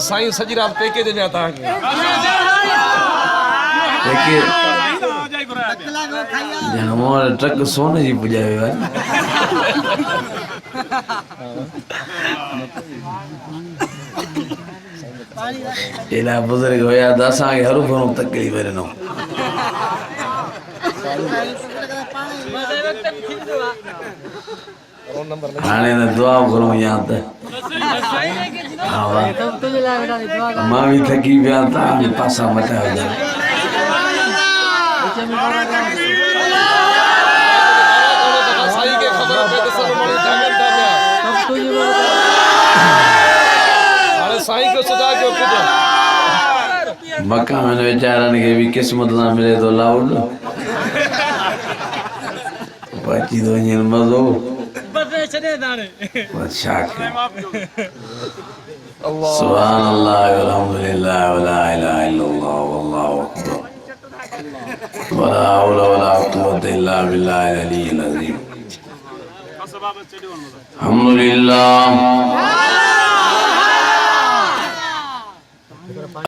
साईं सॼी रात पेके ते विया तव्हांखे ट्रक सोने जी पुॼायो आहे एॾा बुज़ुर्ग हुया त असांखे हरू भरू तकलीफ़ ॾिनो हाणे न दुआ करूं या त मां बि थकी पिया तव्हां बि पासा मटिया हुजनि साईं खे ख़बर पए त सभु माण्हू जागनि था पिया हाणे साईं खे सदा कयो कुझु मकान वीचारनि खे बि क़िस्मत सां मिले थो लाउड बची थो वञे मज़ो छा सुभान अल्लाह अल्हम्दुलिल्लाह वला इलाहा इल्लल्लाह वल्लाहु अकबर वला हौला वला कुव्वता इल्ला बिल्लाहिल अलिय्यिल अज़ीम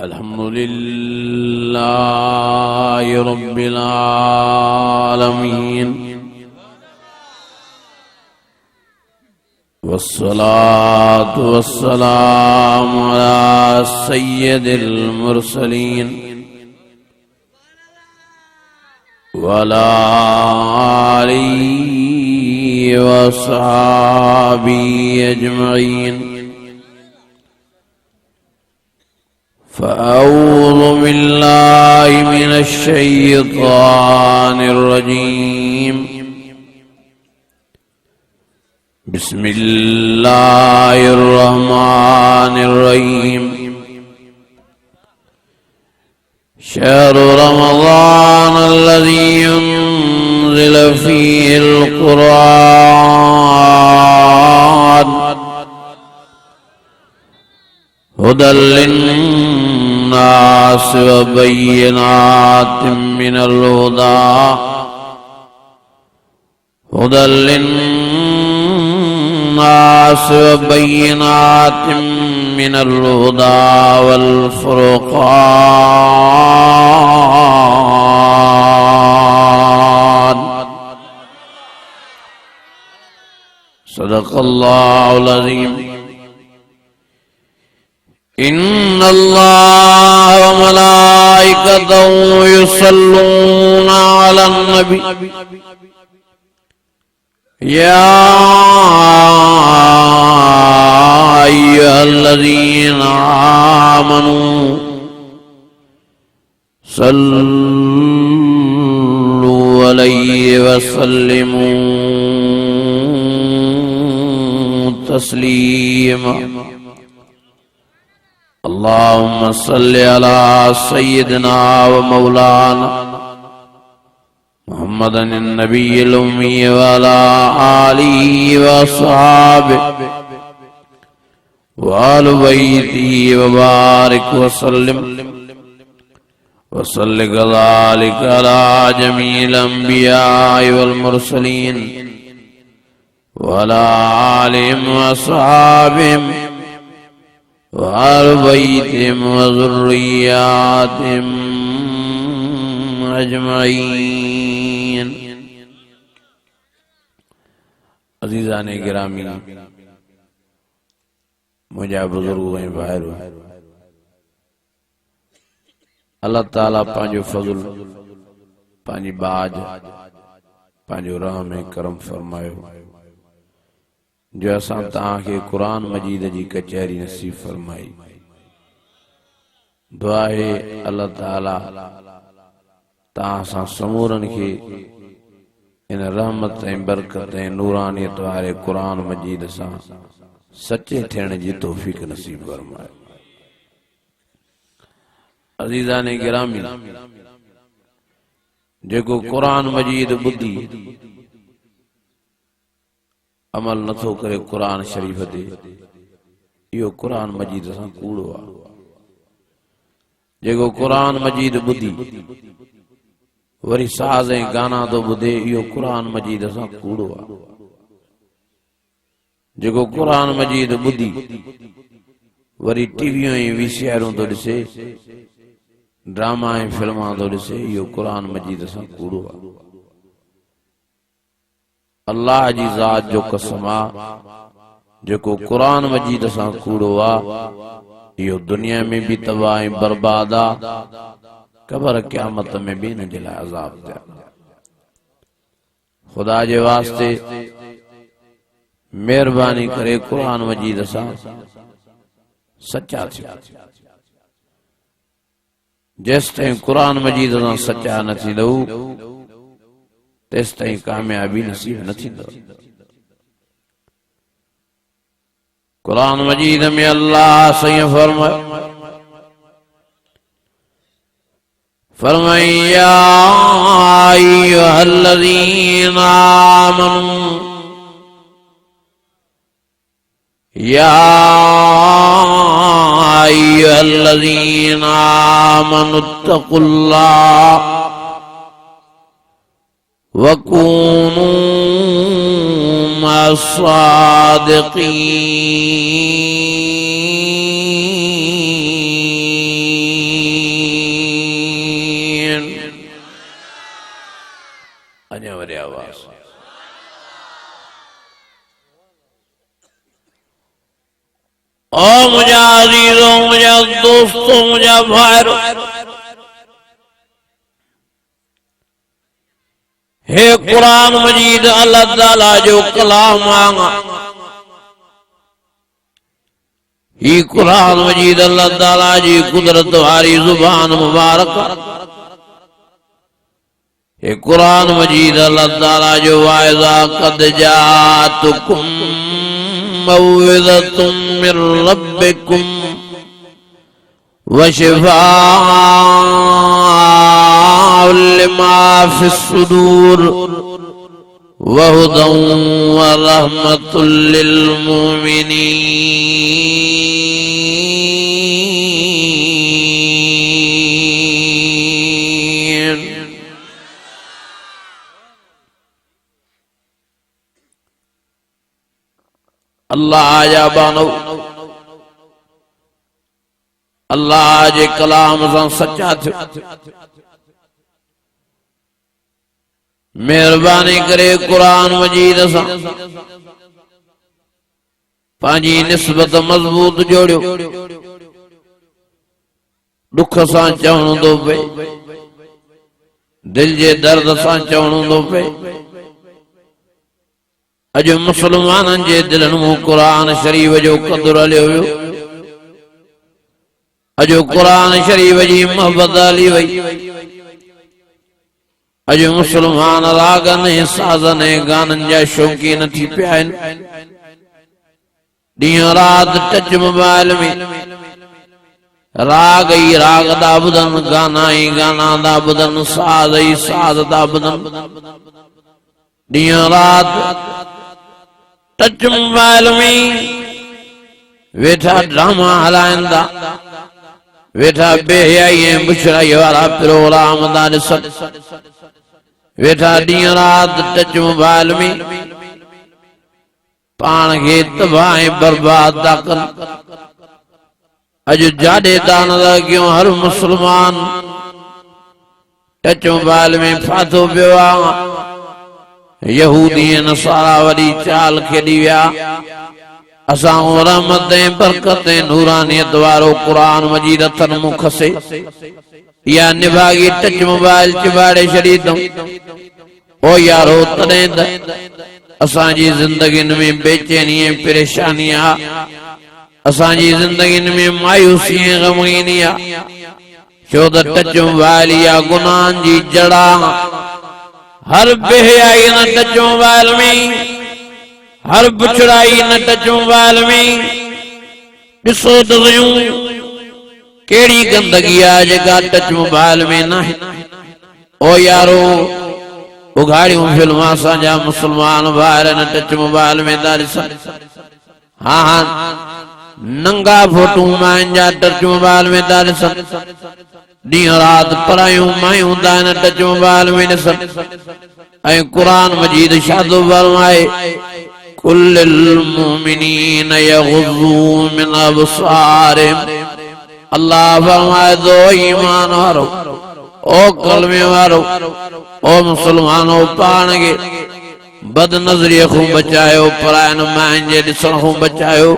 अल्हम्दुलिल्लाह रब्बिल आलमीन वस्सलातु वस्सलामु अला सय्यिदिल मुरसलीन वअला आलिहि वअस्हाबिहि अजमईन फ़अऊज़ु बिल्लाहि मिनश शैतानिर रजीम बिस्मिल्लाहिर्रहमानिर्रहीम शहरु रमज़ानल्लज़ी उन्ज़िल फ़ीहिल क़ुरआन हुदल लिन्नासि व बय्यिनातिम मिनल हुदा हुदल लिन्नासि व बय्यिनातिम मिनल हुदा वल फ़ुरक़ान सदक़ल्लाहुल अज़ीम इन्नल्लाह व मलाइकतहु युसल्लूना अलन नबी या अय्युहल्लज़ीना आमनू सल्लु अलैहि व सल्लिमू तस्लीमा अल्लाहुम्मा सल्लि अला सय्यिदिना व मौलाना मुहम्मदन नबिय्यिल उम्मी व अला आलिहि व अस्हाबिहि व आलि बैतिहि व बारिक व सल्लिम व सल्लि कज़ालिका अला जमीइल अंबियाइ वल मुरसलीन व अला आलिहिम व अस्हाबिहिम व आलि बैतिहिम व ज़ुर्रिय्यातिहिम अजमईन। अज़ीज़ान गिरामी मुझा बुजुर्ग ऐं भाइरो अल्लाह ताला पांजो फज़ल पांजी बाज पांजो रहम ऐं करम फरमायो जो असां तव्हांखे क़ुरान मजीद जी कचहरी नसीब फरमाई। दुआ है अल्लाह ताला तव्हां सां समूरनि खे इन रहमत ऐं बरकत ऐं नूरानियत वारे क़ुरान मजीद सां सच्चे थियण जी तौफ़ीक़ नसीब फरमाए। अज़ीज़ान गिरामी जेको क़ुरान मजीद ॿुधी अमल नथो करे कुरान शरीफ दे इहो कुरान मजीद सां कूड़ो आहे। जेको कुरान मजीद ॿुधी वरी साज़ ऐं गाना थो ॿुधे इहो कुरान मजीद सां कूड़ो आहे। जेको कुरान मजीद ॿुधी वरी टीवियूं ऐं वीसीआरूं थो ॾिसे, ड्रामा ऐं फिल्मां थो ॾिसे, इहो कुरान मजीद सां कूड़ो आहे। अल्लाह जी ज़ात जो कसम आहे, जेको कुरान मजीद सां कूड़ो आहे इहो दुनिया में भी तबाह ऐं बर्बाद आहे, कबर क़यामत में भी इन जे लाइ अज़ाब थिया। खुदा जे वास्ते मेहरबानी करे कुरान मजीद सां सच्चा थियो। जेसिताईं कुरान मजीद सां सच्चा न थींदव तेसिताईं कामयाबी नसीब न थींदव। कुरान मजीद में अल्लाह सही फरमाए या अय्युहल्लज़ीना आमनू या अय्युहल्लज़ीना आमनुत्तकुल्लाह वकूनू मस्सादिकीन। अञा वरी आवाज। ओ मुझा अजीजों, मुझा दोस्तों, मुझा भाइयों, हे कुरान मजीद अल्लाह ताला जो कलाम आंगा। ही कुरान मजीद अल्लाह ताला जी कुदरत वारी जुबान मुबारक। हे कुरान मजीद अल्लाह ताला जो वायदा कद जातुकुम मौइज़तुम मिर रब्बिकुम वशिफाअ लिमा फिस्सुदूर वहुदन वरहमतुल लिलमुमिनीन। अल्लाह जा बानो अल्लाह जे कलाम सां सच्चा थियो। मेहरबानी करे कुरान मजीद सां पंहिंजी निस्बत मज़बूत जोड़ियो। दुख सां चवणो थो पए, दिल जे दर्द सां चवणो थो पए। अॼु मुसलमाननि जे दिलनि में कुरान शरीफ जो क़दुरु हलियो वियो। अॼु कुरान शरीफ जी मोहबत हली वई। अॼु मुसलमान रागनि साज़नि ऐं गाननि जा शौक़ीन थी पिया आहिनि। ॾींहुं राति टच मोबाइल में राग ई राग था ॿुधनि, गाना ई गाना था ॿुधनि, साज़ ई साज़ था ॿुधनि। ॾींहुं राति टच मोबाइल में वेठा ड्रामा हलाइनि था, वेठा बेहयाई ऐं बुछड़ाई वारा प्रोग्राम था ॾिसनि। वेठा ॾींहुं राति टच मोबाइल में पाण खे तबाह ऐं बर्बाद था कनि। अॼु जाॾे था न लॻियो हर मुसलमान टच मोबाइल में फाथो पियो आहे। यहूदी ऐं नसारा वॾी चाल खेॾी विया। असां रहमत ऐं बरकत ऐं नूरानियत वारो कुरान मजीद अथनि मूं खसे, या निभागी टच मोबाइल चिबाड़े छॾी अथऊं। ओ यारो तॾहिं त असांजी ज़िंदगियुनि में बेचैनी ऐं परेशानी आहे, असांजी ज़िंदगियुनि में मायूसी ऐं ग़मगीनी आहे। छो त टच मोबाइल या गुनाहनि जी जड़ आहे। हर बेहयाई न टच मोबाइल में, हर बुछड़ाई न टच मोबाइल में। ॾिसो त सयूं कहिड़ी गंदगी आहे जेका टच मोबाइल में न आहे। ओ यारो उघाड़ियों फिल्मा साजा मुसलमान बाहर न टच मोबाइल में दारिसन हाँ हाँ नंगा फोटू माइन जा टच मोबाइल में दारिसन दिन रात परायूं मायूं दान टच मोबाइल में नसन ऐ कुरान मजीद शादो फरमाए कुल्लिल मुमिनीन यगुज़्ज़ू मिन अब्सारिहिम अल्लाह फरमाए दो ईमान वारो ओ कलमे वारो ओ मुसलमानों पाण के बद नजरिए को बचायो परायन मान जे दिसण को बचायो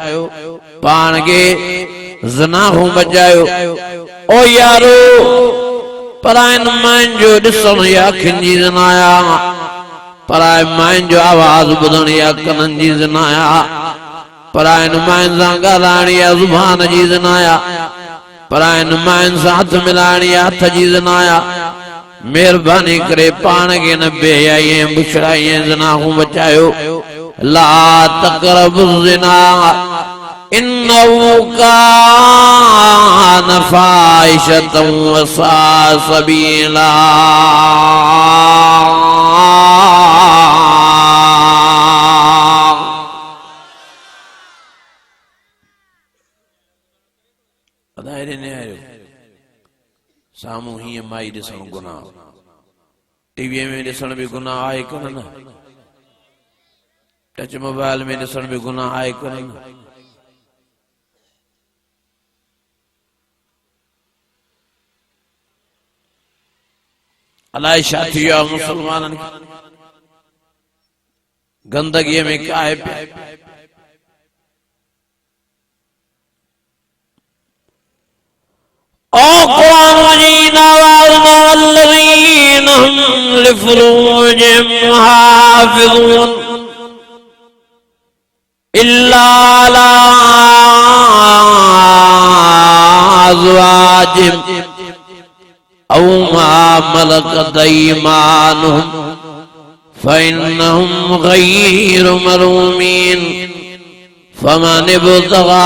पाण के ज़ना को बचायो ओ यारो परायन मान जो दिसण या खिंजी ज़नाया पराय मान जो आवाज बुधण या कनन जी ज़नाया परायन मान सां ॻाल्हाइण या ज़ुबान जी ज़नाया परायन मान सां हथ मिलाइण या हथ जी ज़नाया मेहरबानी करे पाण के न बेहयाई बुछड़ाई ज़ना को बचायो ला तक़रबु ज़िना इन्नहु कान फ़ाहिशतन व साअ सबीला सामू ही माई दिसण गुनाह टीवी में दिसण भी गुनाह आहे कोन न टच मोबाइल में दिसण भी गुनाह आहे कोन न अलाए छा थी वियो मुसलमानन गंदगी में काहे पिया ओ कुरान मजीद आवाज़ना वल्लज़ीन हुम लिफ़ुरूजिहिम हाफ़िज़ून इल्ला अला अज़वाजिहिम औ मा मलकत अयमानुहुम फ़इन्नहुम गैरु मलूमीन फमन इब्तग़ा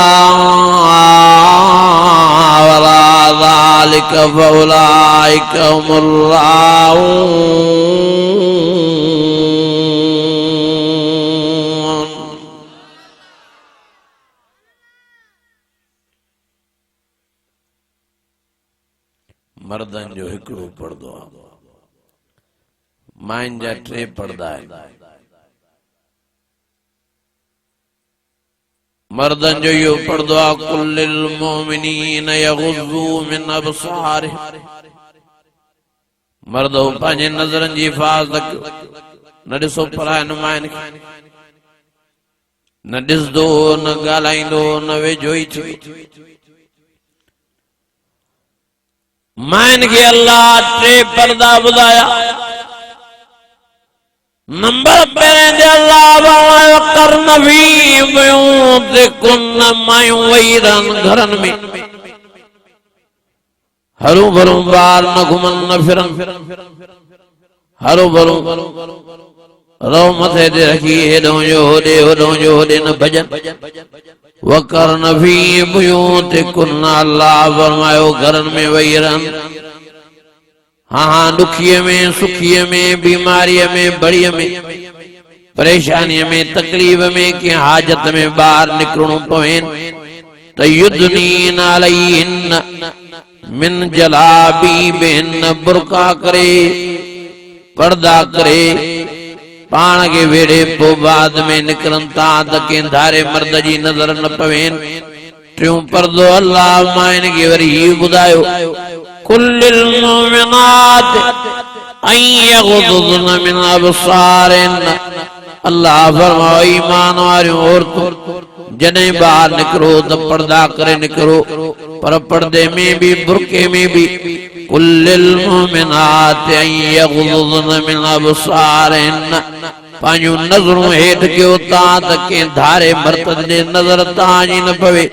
वरा ज़ालिक फ़उलाइक हुमुर राऊन मर्दन जो हिकड़ो पर्दो माइन जा टे पर्दा मर्दन जो यो पर्दो कुल्लिल मोमिनीन यगुज़्ज़ू मिन अब्सारिहिम मर्दो पंहिंजे नज़रनि जी हिफ़ाज़त न ॾिसो परायन माइन न ॾिसदो न ॻाल्हाईंदो न वेझो ई थियो माइन के अल्लाह टे पर्दा बुधाया नंबर पहिरें ते अल्लाह फरमायो करन फी बुयूतिकुन मायूं वेही रहन घरनि में हरू भरू ॿार न घुमन न फिरन हरू भरू रो मथे ते रखी हेॾों जो होॾे न भजन वकरन फी बुयूतिकुन अल्लाह फरमायो घरनि में वेही रहन हाँ हाँ दुखीअ में सुखीअ में बीमारीअ में बड़ीअ में परेशानीअ में तकलीफ़ में कंहिं हाजत में ॿाहिरि निकिरणो पवेनि त युदनीन अलैहिन मिन जलाबीबिहिन बुरका करे पर्दा करे पाण खे वेड़े पोइ बाद में निकिरनि था त कंहिं धारे मर्द जी नज़र न पवेनि टियों पर्दो अल्लाह माइन खे वरी हीउ ॿुधायो कुल्लिल मुमिनात अन यगुज़्ज़न मिन अब्सारिहिन अल्लाह फरमायो ईमान वारियूं औरतूं जॾहिं ॿाहिरि निकिरो त पर्दा करे निकिरो पर पर्दे में भी बुरके में भी कुल्लिल मुमिनात अन यगुज़्ज़न मिन अब्सारिहिन पंहिंजूं नज़रूं हेठि कयो तव्हां त कंहिं धारे मर्द जे नज़र तव्हांजी न पवे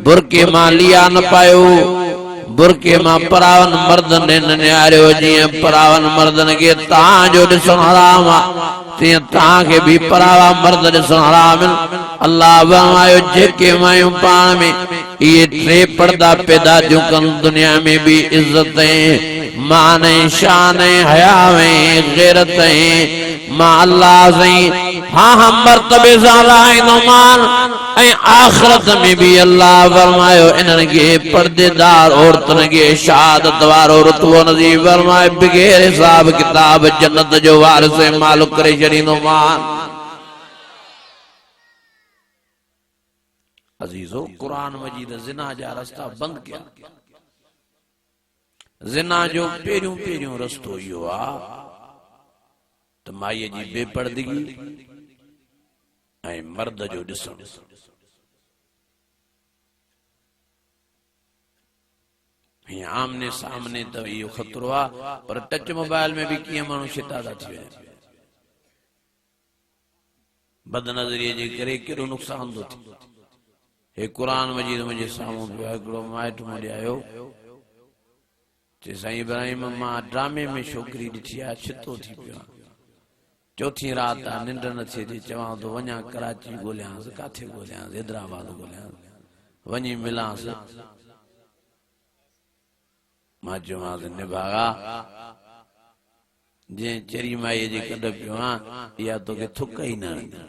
बुरके मां लिया न पायो बुरके मां परावन मर्दन ने निहारियो जीअं परावन मर्दन खे तव्हांजो ॾिसणु हराम आहे तीअं तव्हांखे बि परावा मर्द ॾिसणु हराम अल्लाह फरमायो जेके मायूं पाण में इहे टे पर्दा पैदा थियूं कनि दुनिया में बि इज़त माने शान हयावें गैरतें मां अल्लाह से हाँ हम मर्तबे ज़ालाइनो मान ऐं आखिरत में भी अल्लाह फरमायो इन्हनि खे पर्देदार औरतुनि खे शहादत वारो रुतबो नसीब फरमाए बग़ैर हिसाब किताब जन्नत जो वारिस मालिक करे छॾींदो मान। अजीजो कुरान मजीद ज़िना जा रस्ता बंद किया। ज़िना जो पहिरियों पहिरियों रस्तो इहो आहे त माईअ जी बेपर्दगी ऐं मर्द जो ॾिसणु। आमने सामने तो इहो खतरो आहे, पर टच मोबाइल में भी कीअं माण्हू शिता था थी वञनि। बदनज़रीअ जे करे केॾो नुक़सान थो थिए। हे कुरान मजीद मुंहिंजे साम्हूं पियो आहे, हिकिड़ो माइट मूं ॾे आयो चए साईं इब्राहिम मां ड्रामे में छोकिरी ॾिठी आहे, छितो थी पियो आहे, चौथी रात आहे, निंड न थिए थी, चवां थो वञा कराची ॻोल्हियांसि, काथे ॻोल्हियांसि, हैदराबाद ॻोल्हियांसि, वञी मिलांसि। मां चवांसि निभागा जंहिं चरी माईअ जे कॾ पियो आहे इहा तोखे थुक ई न हणंदी।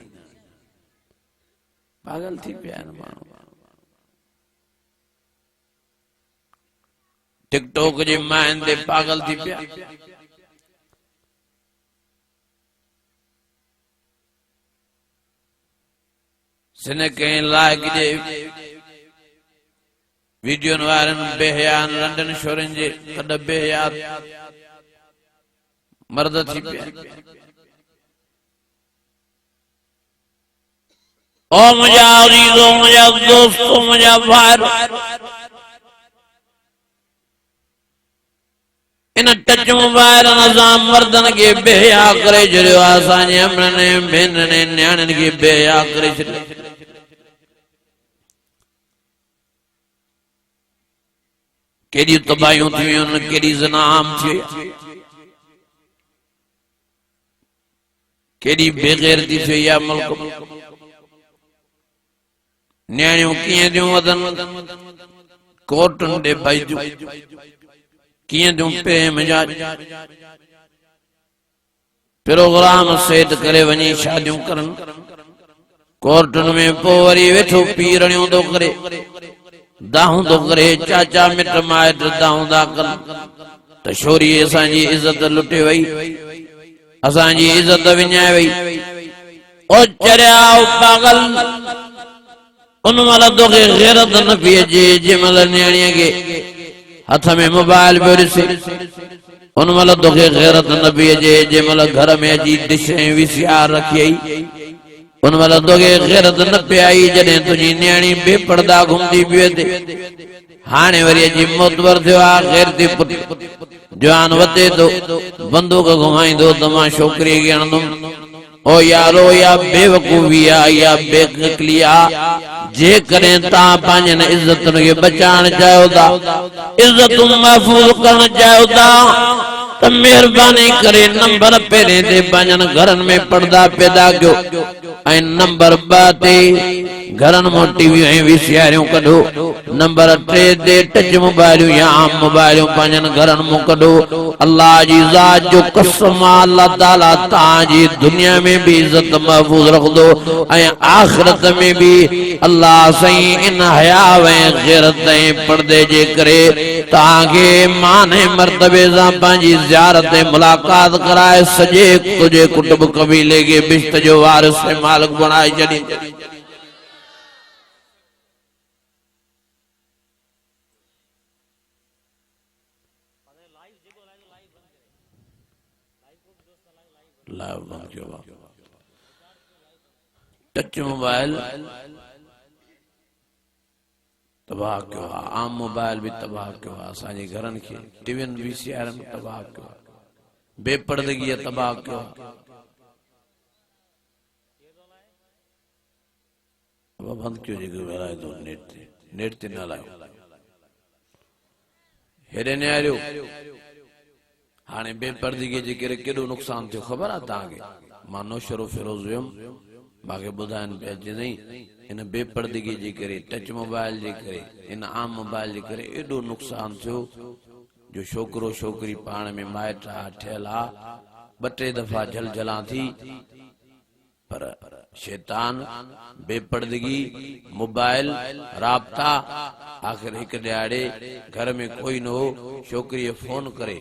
पागल थी पिया आहिनि माण्हू। टिकटॉक जे मायनि ते पागल थी पिया। सिन कंहिं लाइक़ जे वीडियोनि वारनि बेहयान नंढनि छोरनि जे कॾ बेहया मर्द थी पिया। ओ मुंहिंजा अज़ीज़ो, मुंहिंजा दोस्तो, मुंहिंजा भाइरो, इन टच मोबाइल सां मर्दनि खे बेहया करे छॾियो आहे। असांजे अमड़नि भेनरनि न्याणियुनि खे बेहया करे छॾियो। केॾी तबाहियूं थी वियूं आहिनि, केॾी ज़िना आम थी, केॾी बेग़ैरती थी वई आहे मुल्क में। न्याणियूं कीअं थियूं वधनि, कोर्टुनि ॾे भॼियूं, कीअं थियूं प्रेम जा प्रोग्राम सेट करे वञी शादियूं करनि। कोर्टुनि में पोइ वरी वेठो पीरणियूं थो करे, दाहूं थो करे, चाचा मिट माइट दाहूं था कनि त छोरी असांजी इज़त लुटे वई, असांजी इज़त विञाए वई। ओ चरिया पागल, उन महिल तोखे गैरत न पई अचे जंहिं महिल न्याणीअ खे हथ में मोबाइल पियो ॾिसे। उन महिल तोखे गैरत न पई अचे जंहिं महिल घर में अची डिश ऐं वीसीआर रखी आई। उन महिल तोखे गैरत न पई आई जॾहिं तुंहिंजी न्याणी बेपर्दा घुमंदी पई अचे। हाणे वरी अची मोतबर थियो आहे, गैरती पुट जवान वधे थो, बंदूक घुमाईंदो त मां छोकिरीअ खे हणंदुमि। ओ यारो, या बेवकूफ़ी आहे, या बेअक़ली आहे। जेकॾहिं तव्हां पंहिंजनि इज़तुनि खे बचाइण चाहियो था, इज़तूं महफ़ूज़ करण चाहियो था, त महिरबानी करे नंबर पहिरें ते पंहिंजनि घरनि में पर्दा पैदा कयो ऐं नंबर 2 ते घरनि मां टीवियूं ऐं वीसीआरियूं कढो। नंबर 3 ते टच मोबाइलियूं या आम मोबाइलियूं पंहिंजनि घरनि मां कढो। अल्लाह जी ज़ात जो कसम आहे, अल्लाह ताला तव्हांजी दुनिया में भी इज़त महफूज़ रखंदो ऐं आख़िरत में भी। अल्लाह साईं इन हया ऐं गैरत ऐं पर्दे जे करे तव्हांखे माने मर्तबे सां पंहिंजी ज़ियारत ऐं मुलाक़ात कराए सॼे तुंहिंजे कुटुंब कबीले खे बिश्त जो वारिस ऐं मालिक बणाए छॾींदो। टच मोबाइल तबाह कयो आहे, आम मोबाइल भी तबाह कयो आहे, असांजे घरनि खे टीवियुनि वीसीआरनि तबाह कयो आहे, बेपर्दगीअ तबाह कयो आहे। बंदि कयो जेको ॻाल्हाए थो नेट ते न हलायो। हेॾे निहारियो, हाणे बेपर्दगीअ जे करे केॾो नुक़सान थियो ख़बर आहे तव्हांखे। मां नौशरो फिरोज़ हुयुमि, मूंखे ॿुधाइनि पिया चई इन बेपर्दगी जे करे, टच मोबाइल जे करे, इन आम मोबाइल जे करे एॾो नुक़सान थियो। जो छोकरो छोकरी पाण में माइट ठहियल आ, 2-3 दफ़ा झलझलां थी, पर शैतान, बेपर्दगी, मोबाइल, राब्ता, आखिर हिक ॾियारे घर में कोई न हो, छोकरी फोन करे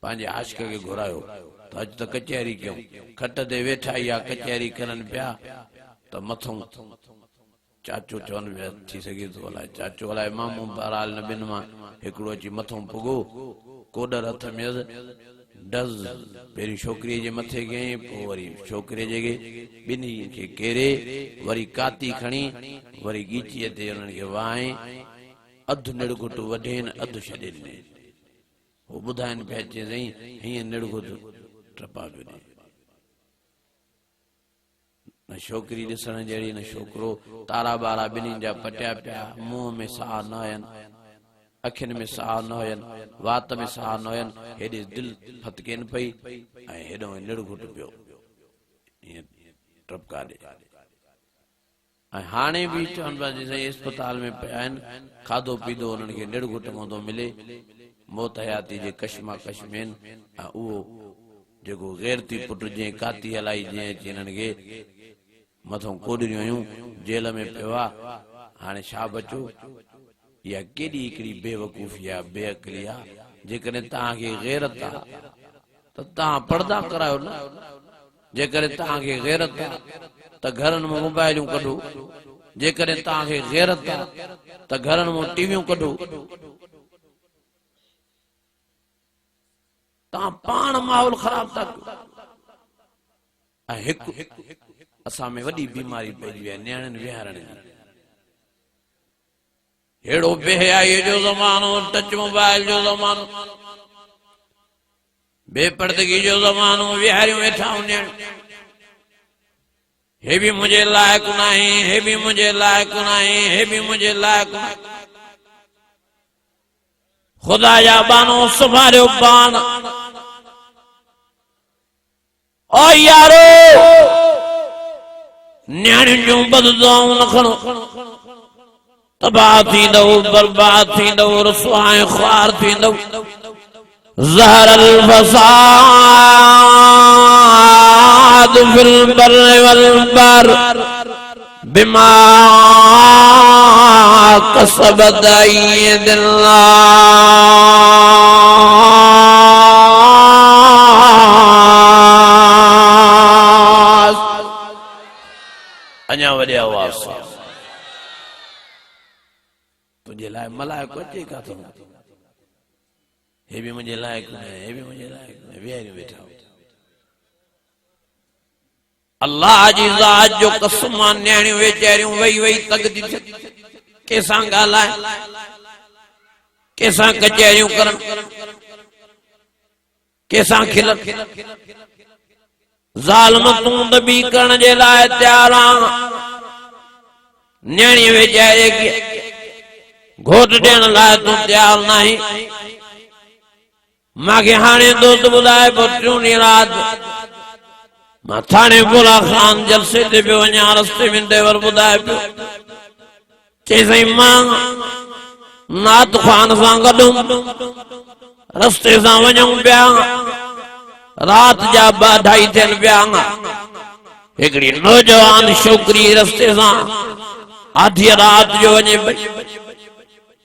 पंहिंजे आशिक खे घुरायो त अॼु त कचहरी कयूं, खट ते वेठा या कचहरी करनि पिया त मथों चाचो चवनि पिया, थी सघे थो अलाए चाचो अलाए मामू, बहरहाल न ॿिनि मां हिकिड़ो अची मथों पुॻो, कोडर हथ में डज़ पहिरीं छोकिरीअ जे मथे कयईं, पोइ वरी छोकिरे जे ॿिन्ही खे केरे, वरी काती खणी वरी गीचीअ ते उन्हनि खे वाहे, अधु निड़घुट वढेनि, अधु छॾे ॾिने। वो ॿुधाइनि पिया चई हीअं निड़घुट टपा पियो ॾे, न छोकिरी ॾिसण जहिड़ी न छोकिरो, तारा ॿारा ॿिन्हिनि जा पटिया पिया, मुंहं में साह न हुयनि, अखियुनि में साह न हुयनि, वात में साह न हुयनि, हेॾे दिलि फतकेनि पई ऐं हेॾो निड़घुट पियो ईअं टपका ॾे। ऐं हाणे बि चवनि पिया साईं अस्पताल में पिया आहिनि, खाधो पीतो उन्हनि खे निड़घुट मां थो मिले, मौत हयाती जे कशमकश में आहिनि। ऐं उहो जेको गैरती पुट जंहिं काती हलाई, जंहिं अची हिननि खे मथों कोडरियूं हुयूं, जेल में पियो आहे, हाणे छा बचो? इहा केॾी हिकिड़ी बेवकूफ़ी आहे, बेअक़ली आहे। जेकॾहिं तव्हांखे गैरत आहे त तव्हां पर्दा करायो न, जेकॾहिं तव्हांखे गैरत आहे त घरनि में मोबाइलियूं कढो, जेकॾहिं तव्हांखे गैरत आहे त घरनि में टीवियूं कढो। तव्हां पाण माहौल ख़राब था कयो। ऐं हिकु असां में वॾी बीमारी पइजी आहे नियाणियुनि विहारण जी। हेड़ो बेहयाई जो ज़मानो, टच मोबाइल जो ज़मानो, बेपर्दगी जो ज़मानो, विहारियूं वेठा वञनि, हे बि मुंहिंजे लाइक़ न आहे, हे बि मुंहिंजे लाइक़ न आहे, हे बि मुंहिंजे लाइक़ न आहे। ख़ुदा जा बानो सुभारियो बान। ओ यारो नियाणियुनि जूं बददुआऊं न खणो, तबाह थींदव, बर्बाद थींदव, रुसवाए ख्वार थींदव। ज़हर अलफसाद फिल बर्र वल बहर बिमा कसबत अय्यदिल्लाह। अञा वॾे आवाज़ सां तुंहिंजे लाइ मलाइको अचे काथूं? हे बि मुंहिंजे लाइक़ न आहे, हे बि मुंहिंजे लाइक़ न आहे, विहारियूं वेठा। अल्लाह जी ज़ात जो कसम, नियाणियूं वेचारियूं वही वही तंग थी थियनि, कंहिंसां ॻाल्हाए, कंहिंसां कचहरियूं करनि, कंहिंसां खिलनि। ज़ालिम तूं दबी करण जे लाइ तयार आहीं, नियाणी वेचारे खे घोट ॾियण लाइ तूं तयार न आहीं। मूंखे हाणे दोस्त ॿुधाए पियो, टियों रात मां थाणे बुला खान जलसे ते पियो वञा, रस्ते में ड्राइवर ॿुधाए पियो, चई साईं मां नात ख़ान सां गॾु रस्ते सां वञूं पिया, रात जा 2-2:30 थियनि पिया। हिकिड़ी नौजवान छोकिरी रस्ते सां आधी रात जो वञे पई,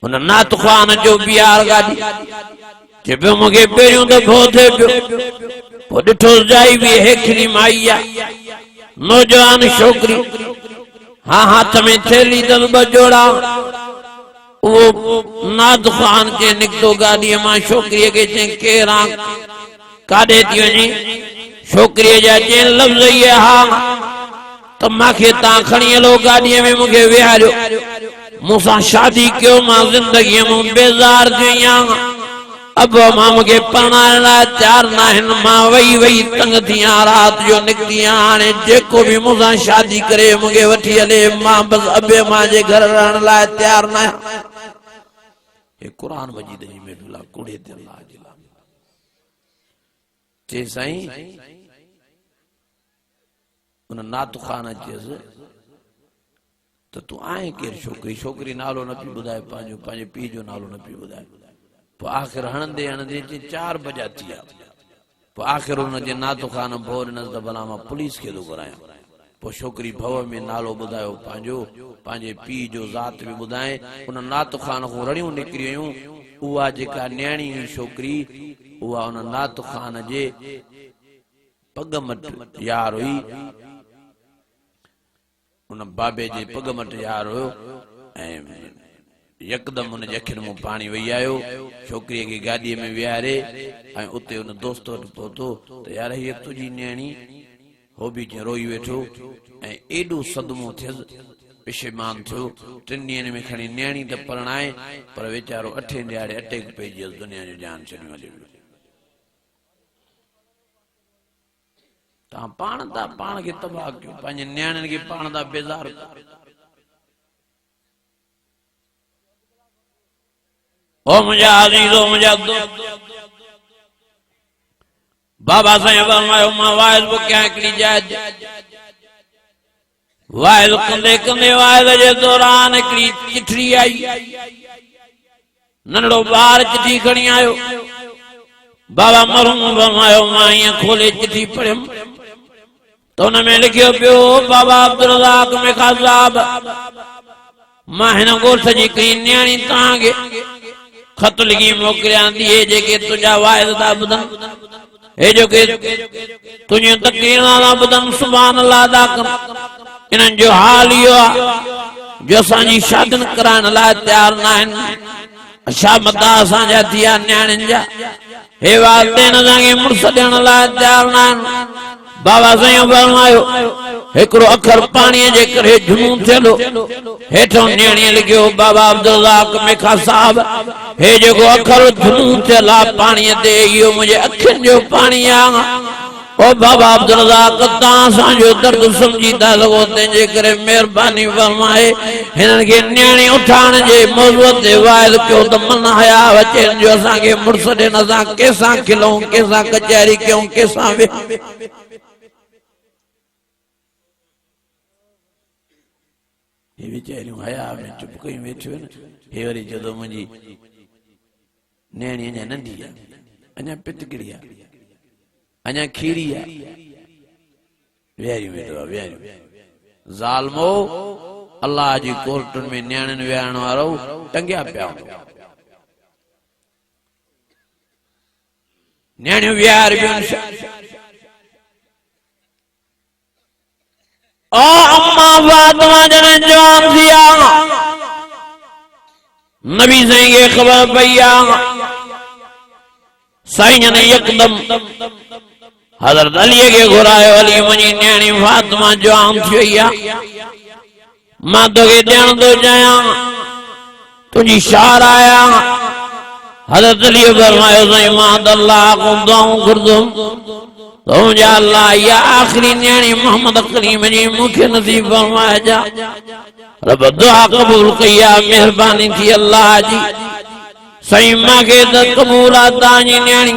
हुन नात ख़ान जो बीहार गाॾी जे पियो मूंखे पहिरियों दफ़ो थिए पियो, पोइ ॾिठो जाई बि हेठिनी माई आहे, नौजवान छोकिरी, हाँ हाथ में थैली अथसि 2 जोड़ा। वो नात ख़ान खे निकितो गाॾीअ मां, छोकिरीअ खे चई केरु आहे, काॾे थी वञे? छोकिरीअ जा चइनि लफ़्ज़ इहे, हा त मूंखे तव्हां खणी हलो गाॾीअ में, मूंखे विहारियो, मूंसां शादी कयो, मां ज़िंदगीअ मां बेज़ार थी वई आहियां, अब मां मूंखे परणाइण लाइ तयार न आहिनि, मां वही वही तंग थी आहियां, रात जो निकिती आहियां, हाणे जेको बि मूंसां शादी करे मूंखे वठी हले, मां बसि अबे मां जे घर रहण लाइ तयार न आहियां। हे क़ुर मजीद जी महफ़िल आहे, कूड़े ते अल्लाह जे लाइ चई साईं उन नात ख़ान चयसि त तूं आहीं केरु? छोकिरी नालो न पई ॿुधाए, पंहिंजे पीउ जो नालो न पई ॿुधाए, पोइ आख़िर हणंदे हणंदे 4 बजा थी विया। पोइ आख़िर हुनजे नातो खान भोर न त भला मां पुलिस खे थो घुरायां। पोइ छोकिरी भव में नालो ॿुधायो पंहिंजो, पंहिंजे पीउ जो ज़ात बि ॿुधाए। उन नातो खान खां रड़ियूं निकिरी वियूं। उहा जेका न्याणी हुई छोकिरी, उहा उन नातो खान जे पग मट यार हुई, उन बाबे जे पग मट यार हुयो। ऐं यकदम उन जे अखियुनि में पाणी वही आयो। छोकिरीअ खे गाॾीअ में विहारे ऐं उते उन दोस्त वटि पहुतो त यार हीअ तुंहिंजी न्याणी। हो बि रोई वेठो ऐं एॾो सदमो थियसि, पेशेमान थियो। 3 ॾींहंनि में खणी न्याणी त परणाए, पर वीचारो 8 ॾियारे अटैक पइजी वियुसि, दुनिया जो जान छॾे हली वियो। तव्हां पाण खे तबाह कयो, पंहिंजे न्याणियुनि खे पाण था बेज़ार कयो। ओ मुंहिंजा अज़ीज़ो, मुंहिंजा दोस्त, बाबा साईं फरमायो मां वाइज़ बि कयां हिकिड़ी जाइ ते। वाइज़ कंदे कंदे वाइज़ जे दौरान हिकिड़ी चिठी आई। नंढड़ो ॿार चिठी खणी आयो। बाबा मरहूम फरमायो मां ईअं खोले चिठी पढ़ियमि त हुन में लिखियो पियो, बाबा अब्दुल रज़ाक मेखा साहब, मां हिन ॻोठ जी हिकिड़ी न्याणी तव्हांखे खत लिखी मोकिलियां थी। हे जेके तुंहिंजा वाइज़ था ॿुधनि, हे जेके तुंहिंजियूं तकरीरां था ॿुधनि, सुभान अल्लाह अदा कनि। इन्हनि जो हाल इहो आहे जो असांजी शादियुनि कराइण लाइ तयारु न आहिनि। छा मता असांजा थी विया न्याणियुनि जा। हे वालिदैन असांखे मुड़ुस ॾियण लाइ तयारु न आहिनि। बाबा साईं फरमायो हिकिड़ो अखर पाणीअ जे करे जुनून थियल हेठों न्याणीअ लिखियो, बाबा अब्दुल रज़ाक मेखा साहब, हे जेको अखर जुनून थियल आहे पाणीअ ते, इहो मुंहिंजे अखियुनि जो पाणी आहे। ओ बाबा अब्दुल रज़ाक, तव्हां असांजो दर्द सम्झी था सघो, तंहिंजे करे महिरबानी फरमाए हिननि खे न्याणी उठाइण जे मौज़ूअ ते वाइद कयो त मन हया अचे जो असांखे मुड़ुस ॾियनि, असां कंहिंसां खिलूं, कंहिंसां कचहरी कयूं, कंहिंसां वेहूं। हे वीचारियूं हया में चुप कयूं वेठियूं आहिनि। हे वरी जॾहिं मुंहिंजी न्याणी अञा नंढी आहे, अञा पितकिड़ी आहे, अञा खीड़ी आहे, विहारियूं वेठो आहे, विहारियूं। ज़ालमो, अल्लाह जी कोर्टुनि में न्याणियुनि विहारण वारो टंगिया पिया हूंदा। न्याणियूं विहार बियूं। ओ अम्मा फातिमा जने जवान थिया, नबी साईं खे ख़बर पई आहे। साईं ने यकदम हज़रत अलीअ खे घुरायो। अली, मुंहिंजी न्याणी फातिमा जवान थी वई आहे, मां तोखे ॾियण थो चाहियां, तुंहिंजी शार आया। हज़रत अली फरमायो, साईं मां त अल्लाह खां दुआऊं घुरंदुमि त मुंहिंजा अल्लाह इहा आख़िरी न्याणी मोहम्मद करीम जी मूंखे नसीब फरमाइजा। रब दुआ क़बूल कई आहे, महिरबानी थी अल्लाह जी। साईं मूंखे त क़बूल आहे तव्हांजी न्याणी।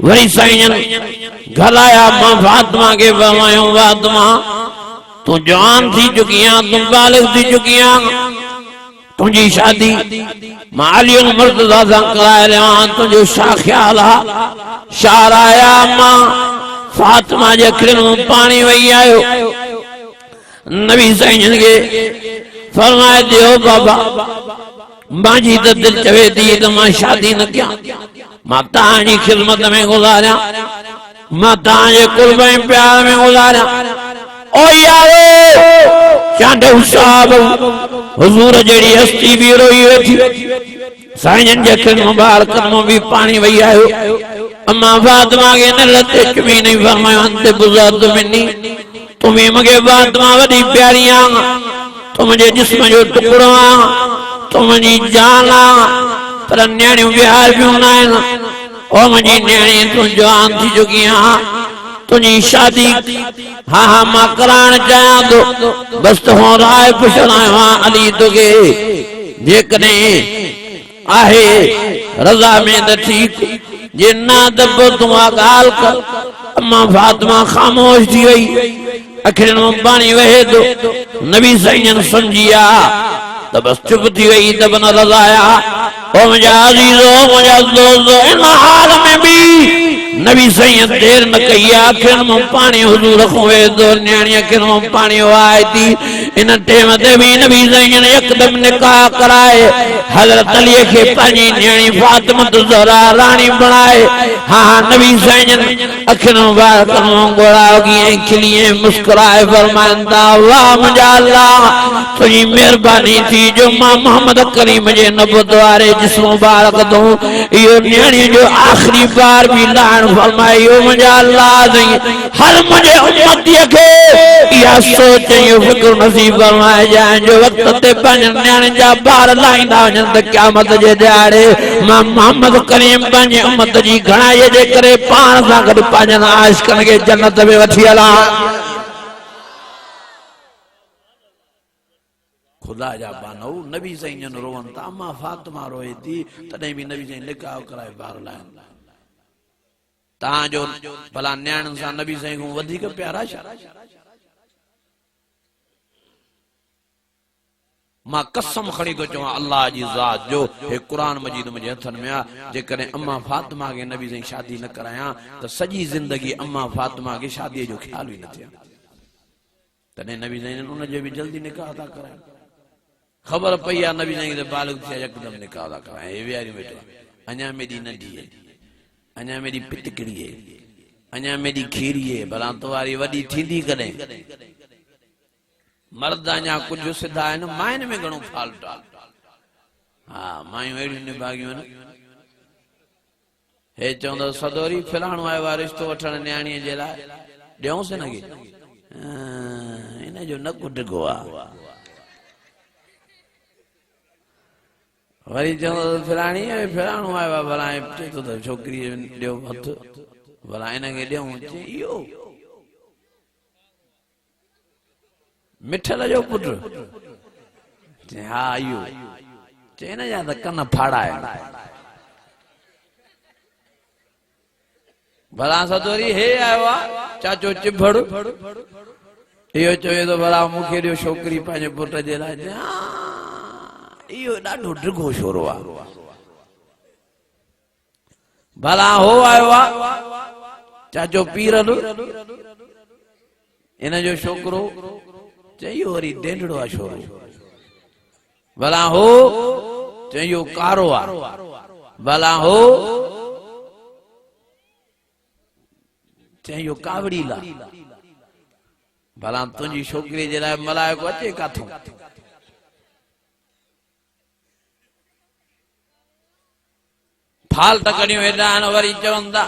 वरी साईं घलाया, मां फातिमा खे फरमायो, फातिमा तूं जवान थी चुकी आहीं, तूं बालिग़ थी चुकी आहीं, तुंहिंजी शादी मां अली मुर्तज़ा सां कराए रहियो आहियां, तुंहिंजो छा ख़्याल आहे? शार आया, मां फातिमा जे अखियुनि में पाणी वही आयो। नबी साईं खे फरमाए दियो, बाबा मुंहिंजी त दिलि चवे थी त मां शादी न कयां, मां तव्हांजी ख़िदमत में गुज़ारियां, मां तव्हांजे कुर्ब ऐं प्यार में गुज़ारियां। ओ यारो चांडू साहब, हुजूर जहिड़ी हस्ती बि रोई वेठी। साईं जे अखियुनि मुबारकनि में बि पाणी वही आयो। अम्मा फातिमा खे न लते चुमी नहीं फरमायो, अंत बुज़ाद मिनी, तुम्हें मूंखे फातिमा वॾी प्यारी आहीं, तूं मुंहिंजे जिस्म जो टुकड़ो आहीं, तूं मुंहिंजी जान आहीं। पर न्याणियूं बिहार बियूं न आहिनि। ओ मुंहिंजी न्याणी, तूं जवान थी चुकी आहीं, तुंहिंजी शादी हाँ हाँ मां कराइण चाहियां थो, बसि तोखां राय पुछण आयो आहियां। अली तोखे जेकॾहिं आहे रज़ा में त ठीकु, जे न त पोइ तूं ॻाल्हि कर। अम्मा फातिमा ख़ामोश थी वई, अखियुनि में पाणी वहे थो। नबी साईं सम्झी विया तो बस चुप थी वही तब न रजाया। ओ मुझा अजीजो मुझा दोस्तो इन हाल में भी नबी सही देर न कई आखिर में पानी हुजूर खोए दो न्याणी आखिर में पानी आए थी। इन टेम ते भी नबी सही ने एकदम निकाह कराए। हजरत अली के पानी न्याणी फातिमा ज़हरा रानी बनाए। हाँ नबी सही ने आखिर में बार करों गोरा की खिलिए मुस्कुराए फरमांदा वाह मुझा अल्लाह तुझी मेहरबानी थी जो मां मोहम्मद करीम जे नबुत वारे जिस्म मुबारक दो यो न्याणी जो आखिरी बार भी लान फरमायो मुझा अल्लाह नहीं हर मुझे उम्मती के या सोच यो फिक्र नसीब फरमाए जाए जो वक्त ते पंज न्याणी जा बार लाइंदा वजन त क़यामत जे दिहाड़े मां मोहम्मद करीम पंज उम्मत जी घणाई जे करे पाण सां गॾु पंहिंजनि आशिकनि खे जन्नत में वठी हला। खुदा जा बानो नबी सही जन रोवन ता मां फातिमा रोए थी तॾहिं भी नबी सही निकाह कराए बार लाइन ता जो भला न्याणन सां नबी सही को वधीक प्यारा छा। मां कसम खणी तो चवा अल्लाह जी जात जो हे कुरान मजीद मुझे हथन में आ जे करे अम्मा फातिमा के नबी सही शादी न कराया तो सजी जिंदगी अम्मा फातिमा के शादी जो ख्याल ही न थिया। तने नबी सही ने उन जो भी जल्दी निकाह था कराया। खबर पई आ नबी सही बालग थे एकदम निकाह था कराया। हे व्यारी बेटा अञा मेरी नंढी है अञा मेरी पितकड़ी है अञा मेरी खीरी है भला तुम्हारी वडी थींदी कदे मर्द अञा कुछ सिधा है मायन में घणो फाल्ट आ। हाँ मायूं अहिड़ियूं निभागियूं न हे चवंदो सदोरी फिलाणो आयो आहे रिश्तो वठण न्याणीअ जे लाइ ॾियूंसि न के इन जो नक डिघो आहे। वरी चवंदो फिलाणी फिलाणो आयो आहे भला चए थो त छोकिरी ॾियो हथ भला हिनखे ॾियूं चई इहो मिठल जो पुट हाँ इहो चए न या त कन फाड़ा है भला सदोरी हे आयो आहे चाचो चिभड़ इहो चवे थो भला मूंखे ॾियो छोकिरी पंहिंजे पुट जे लाइ इहो ॾाढो डिघो छोरो आहे। भला हो आयो आहे चाचो पीरल इन जो छोकिरो चयो वरी डेंडड़ो आहे छोरो। भला हो चयो कारो आहे भला हो चयो कावड़ी ला भला तुंहिंजी छोकिरी जे लाइ मलाइको अचे काथों। फाल तकड़ियूं हेॾा वरी चवंदा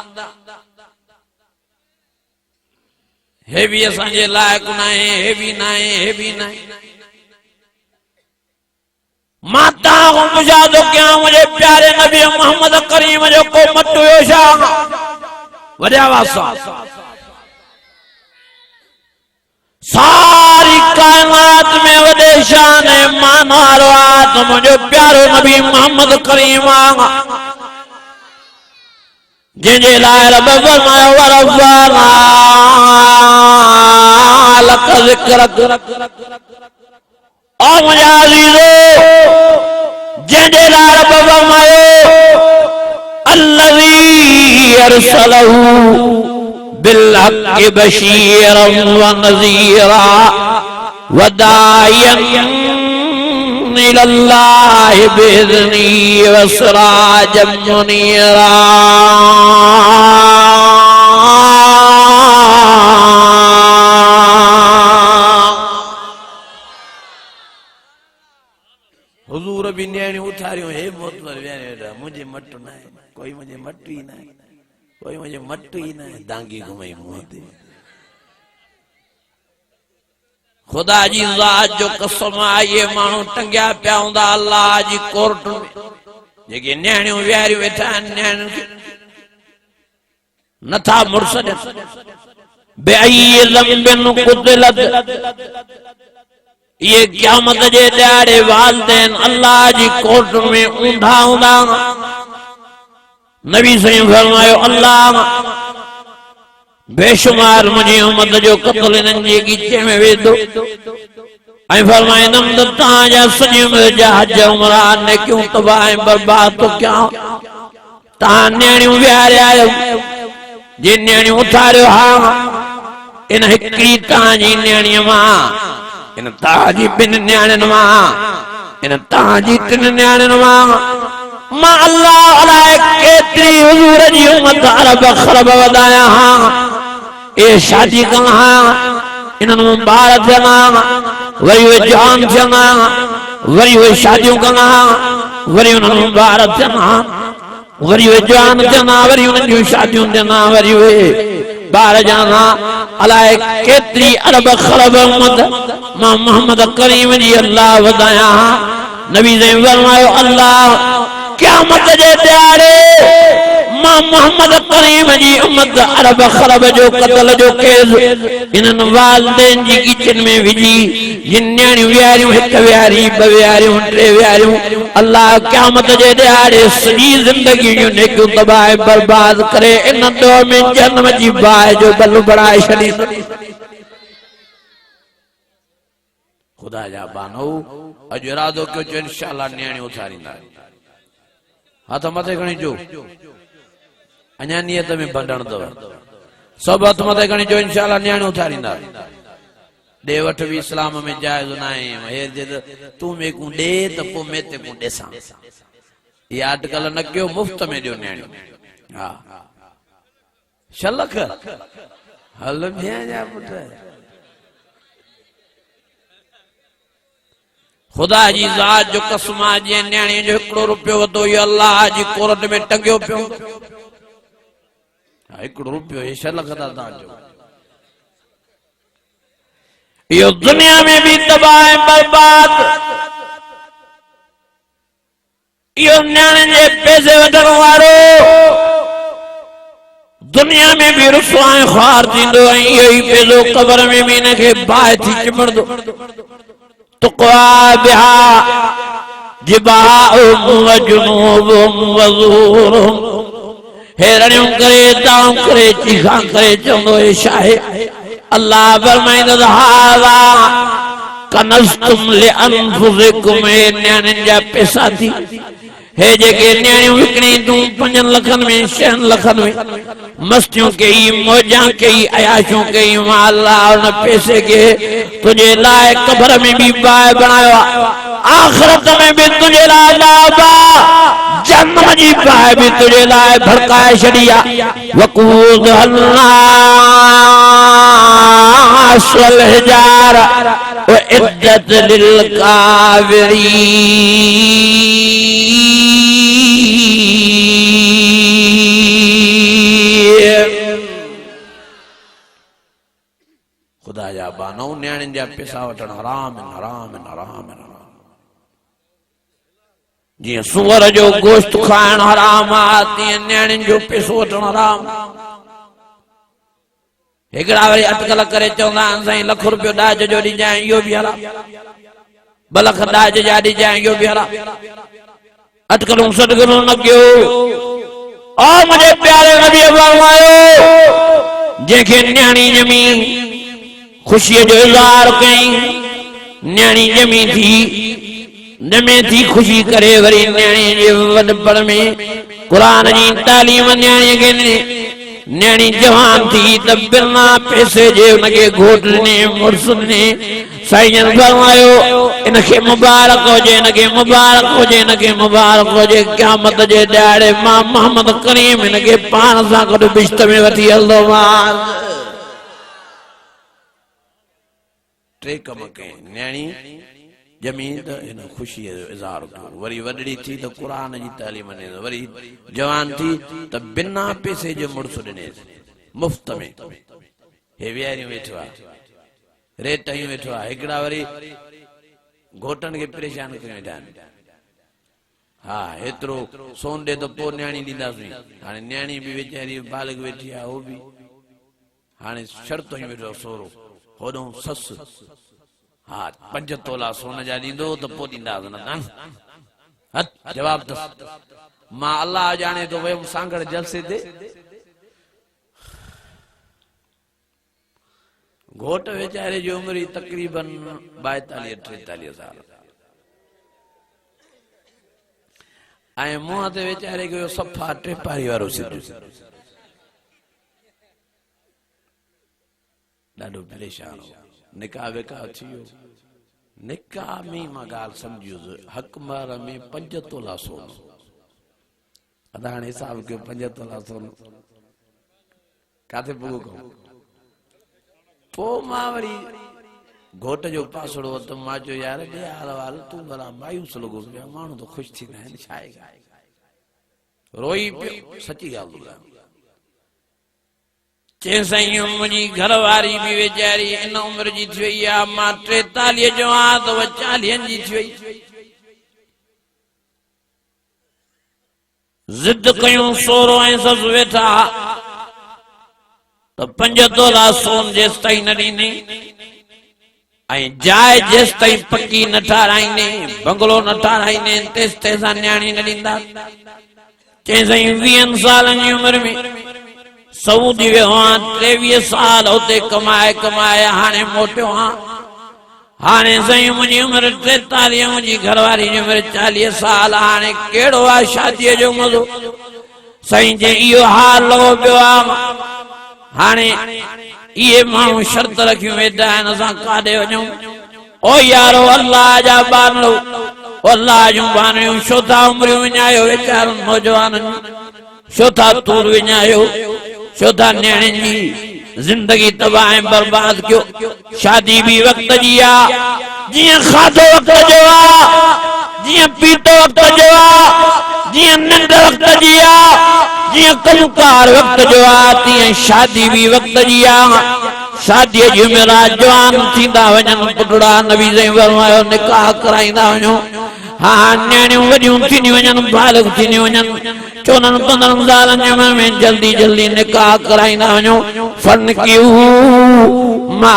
हे भी असांजे लाइक़ न आहे हे भी न आहे हे भी न आहे। मां तव्हां खां मुशाहिदो कयां मुंहिंजे प्यारे नबी मोहम्मद करीम जो को मट हुयो छा वॾा वासा सारी कायनात में वॾे शान मान वारो आहे त मुंहिंजो प्यारो नबी मोहम्मद करीम आहे जिनके लाए रब फरमायो वरफ़अना लक ज़िक्रक ओ मुझे अज़ीज़ो जिनके लाए रब फरमायो अल्लज़ी अरसलहू बिल्हक़्क़ि बशीरन व नज़ीरा व दाइयन इलल्लाहि बिइज़्नी व सिराजम मुनीरा। हुजूर भी न्याणी उठारियो हे मोतवर वेरे मुझे मट ना है कोई मुझे मट ही ना है कोई मुझे मट ही ना है दांगी घुमाई मुंह ते। खुदा जी जात जो कसम आहे ये माण्हू टंगिया पिया हूंदा अल्लाह जी कोर्ट में जेके न्याणियूं विहारियूं वेठा आहिनि न्याणियुनि खे नथा मुड़स ॾियनि बेअई ज़ंबिन कुतिलत ये क़यामत जे ॾियारे वालदेन अल्लाह जी कोर्ट में ऊंधा हूंदा। नबी सही फरमायो अल्लाह बेशुमार मुझे उम्मत जो कत्ल इन्हनि जे गीचे में वेंदो ऐं फरमाइंदम त तव्हांजा सॼियूं जहाज उमरा ने क्यों तबाह बर्बाद तो क्या तव्हां नियाणियूं विहारिया आहियो जे नियाणियूं उथारियो हा इन हिकिड़ी तव्हांजी नियाणीअ मां इन तव्हांजी ॿिनि नियाणियुनि मां इन तव्हांजी टिनि नियाणियुनि मां अल्लाह अलाए केतिरी हुजूर जी उम्मत अरब खरब वधाया हा ए शादी कनि हा इन्हनि में ॿार थियनि हा वरी उहे जवान थियनि हा वरी उहे शादियूं कनि हा वरी उन्हनि में ॿार थियनि हा वरी उहे जवान थियनि हा वरी उन्हनि जूं शादियूं थियनि हा वरी उहे ॿार ॼणनि हा अलाए केतिरी अरब खरब उम्मत मां मोहम्मद करीम जी अल्लाह वधाया हा नबी ने फरमायो अल्लाह क़यामत जे ॾियारे मां मोहम्मद करीम जी उम्मत अरब खरब जो कत्ल जो केस इन्हनि वालिदैन जी किचन में विझी जिन नियाणियूं विहारियूं हिकु विहारी ॿ विहारियूं टे विहारियूं अल्लाह क़यामत जे ॾियारे सॼी ज़िंदगी जूं नेकियूं तबाह बर्बाद करे इन दौर में जन्म जी बाहि जो बल बढ़ाए छॾींदो खुदा जा बानो अॼु इरादो कयो जो इंशाअल्लाह नियाणियूं उथारींदा हथ मथे खणी जो अञा नियत में बंधण अथव सभु हथ मथे खणी जो इंशाअल्लाह नियाणियूं उथारींदा ॾे वठ बि इस्लाम में जाइज़ न आहे तूं मेकूं ॾे त पोइ मैं ते कूं ॾेसां इहा अॼुकल्ह न कयो मुफ़्त में ॾियो नियाणियूं हा शलख हल भेण जा पुट खुदा जी ज़ात जो कसम आहे जे नियाणी जो 1 रुपयो वतो इहो अल्लाह जी कोरट में टंगियो पियो 1 रुपयो हे शलख था तव्हांजो इहो दुनिया में भी तबाह बर्बाद इहो नियाणे जे पैसे वठण वारो दुनिया में भी रुसवा ऐं ख़्वार थींदो ऐं इहो ई पैसो क़बर में भी इनखे बाहि थी चिमड़ंदो तुक़वा बिहा जिबाहुम व जुनूबुम व ज़ुहूरुम हेरणियूं करे दाऊं करे चीखा करे चवंदो हे शाहे अल्लाह फरमाईंदो हाज़ा कनज़्तुम लिअन्फुसिकुम हे नियाणियुनि जा पैसा थी हे जेके नियाणियूं विकिणी तूं 5 लखनि में 6 लखनि में मस्तियूं कई मौजां कई अयाशूं कई मां अल्लाह उन पैसे के तुझे लाइ क़बर में भी बाहि बनायो आखिरत में भी तुझे लाइ लाबा जन्म जी बाहि भी तुझे लाइ भड़काए छड़ी आहे वक़ूद अन्नास वल हिजार व इद्दत लिल काफिरीन खुदा जा बानो नियाणियुनि जा पैसा वठण हराम हराम हराम जीअं सूअर जो गोश्त खाइण हराम आहे तीअं नियाणियुनि जो पैसो वठण हराम हिकिड़ा वरी अटकल करे चवंदा आहिनि साईं ₹1 रुपयो ॾाज जो ॾिजांइ इहो बि हराम 2 लख ॾाज जा ॾिजांइ इहो बि हराम अटकलूं सटकलूं न कयो ओ मुंहिंजे प्यारे नबीअ फरमायो जंहिंखे नियाणी ॼमी खुशीअ जो इज़हार कई नियाणी ॼमी थी खुशी करे वरी नियाणी जे वॾपण में क़ुरान जी तालीम नियाणीअ खे नियाणी जवान थी त बिना पैसे जे उनखे घोट ॾिने मुड़ुस ॾिने साईं फरमायो इनखे मुबारक हुजे इनखे मुबारक हुजे इनखे मुबारक हुजे क़यामत जे ॾियारे मां मोहम्मद करीम इनखे पाण सां गॾु बिश्त में वठी हलंदोमांसि 3 कम कई नियाणी ॼमी त इन ख़ुशीअ जो इज़हार कयो वरी वॾड़ी थी त क़ुरान जी तालीम ॾिने वरी जवान थी त बिना पैसे जे मुड़ुस ॾिने मुफ़्त में हे विहारियूं वेठो आहे रेट ही वेठो आहे हिकिड़ा वरी घोटनि खे परेशान करे वेठा आहिनि हा हेतिरो सोन ॾे त पोइ नियाणी ॾींदासीं हाणे नियाणी बि वीचारी बालक वेठी आहे उहो बि हाणे शर्तो ई वेठो सोरो होॾो ससु हाँ 5 तोला सोन जा ॾींदो त पोइ ॾींदासीं न जवाब दस मां अल्लाह ॼाणे थो वियुमि सांगड़ जलसे ते घोट वेचारे जी उम्र तकरीबन 42-43 साल ऐं मुंहं ते वेचारे खे सफ़ा टेपारी वारो सिधो ॾाढो परेशान हो निकाह विकाह थी वियो निकाह में मां ॻाल्हि सम्झियुसि हक़मार में 5 तोला सोन अदा हाणे हिसाब कयो 5 तोला सोन काथे पुॻो कमु पोइ मां वरी घोट जो पासड़ो त मां चयो यार ॾे हाल वाल तूं भला मायूस लॻो पियो माण्हू त ख़ुशि थींदा आहिनि छा आहे रोई पियो सची ॻाल्हि ॿुधायो चई साईं मुंहिंजी घरवारी बि वेचारी इन उमिरि जी थी वई आहे मां 43 जो आहियां त 40 जी थी वई ज़िद कयूं सोरो ऐं ससु वेठा त 5 तोला सोन जेसि ताईं न ॾींदी ऐं जाइ जेसि ताईं पकी न ठाराईंदे बंगलो न ठाराईंदे तेसि ताईं असां न्याणी न ॾींदा चई साईं 20 सालनि जी उमिरि में सऊदी वियो आहियां 23 साल हुते कमाए हाणे मोटियो आहियां हाणे साईं मुंहिंजी उमिरि 43 मुंहिंजी घरवारी जी उमिरि 40 साल हाणे कहिड़ो आहे शादीअ जो मज़ो साईं जे इहो हाल लॻो पियो आहे हाणे इहे माण्हू शर्त रखियूं वेठा आहिनि असां काॾे वञूं ओ यारो अल्लाह जा बानड़ो अल्लाह जूं बानड़ियूं छो था उमिरियूं विञायो वीचारनि नौजवाननि छो था तूर विञायो छो था नियाणियुनि जी जिंदगी तबाह ऐं बर्बाद कयो शादी भी वक्त जी आहे जीअं खाधो वक्त जो आहे जीअं पीतो वक्त जो आहे जीअं निंड वक्त जी आहे जीअं कमकार वक्त जो आहे तीअं शादी भी वक्त जी आहे शादीअ जी उमिरि आहे जवान थींदा वञनि पुटड़ा नबी साईं फरमायो निकाह कराईंदा वञो हाँ नियाणियूं वॾियूं थींदियूं वञनि बालिग़ थींदियूं वञनि 14-15 सालनि जी उमिरि में जल्दी जल्दी निकाह कराईंदा वञो फनकिहू मा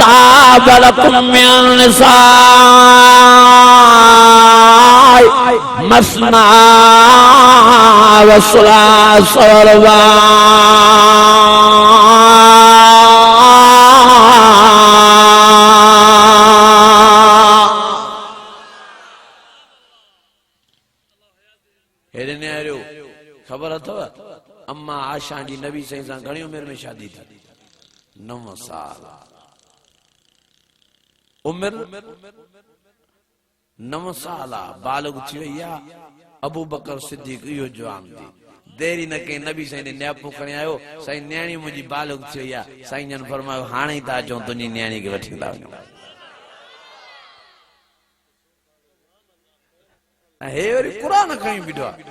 ताब लकुम मिनन निसाइ मसना व सुलास व रुबा खबर अथव अम्मा आशा जी नबी साईं सां घणी उमिरि में शादी थी 9 साल उमिरि 9 साल बालिग़ थी वई आहे अबू बकर सिद्दीक़ इहो जवान थी देरी न कई नबी साईं ने न्यापो खणी आयो साईं न्याणी मुंहिंजी बालिग़ थी वई आहे साईं जन फरमायो हाणे ई था अचूं तुंहिंजी न्याणी खे वठी था वञूं ऐं हे वरी क़ुर खणी बीठो आहे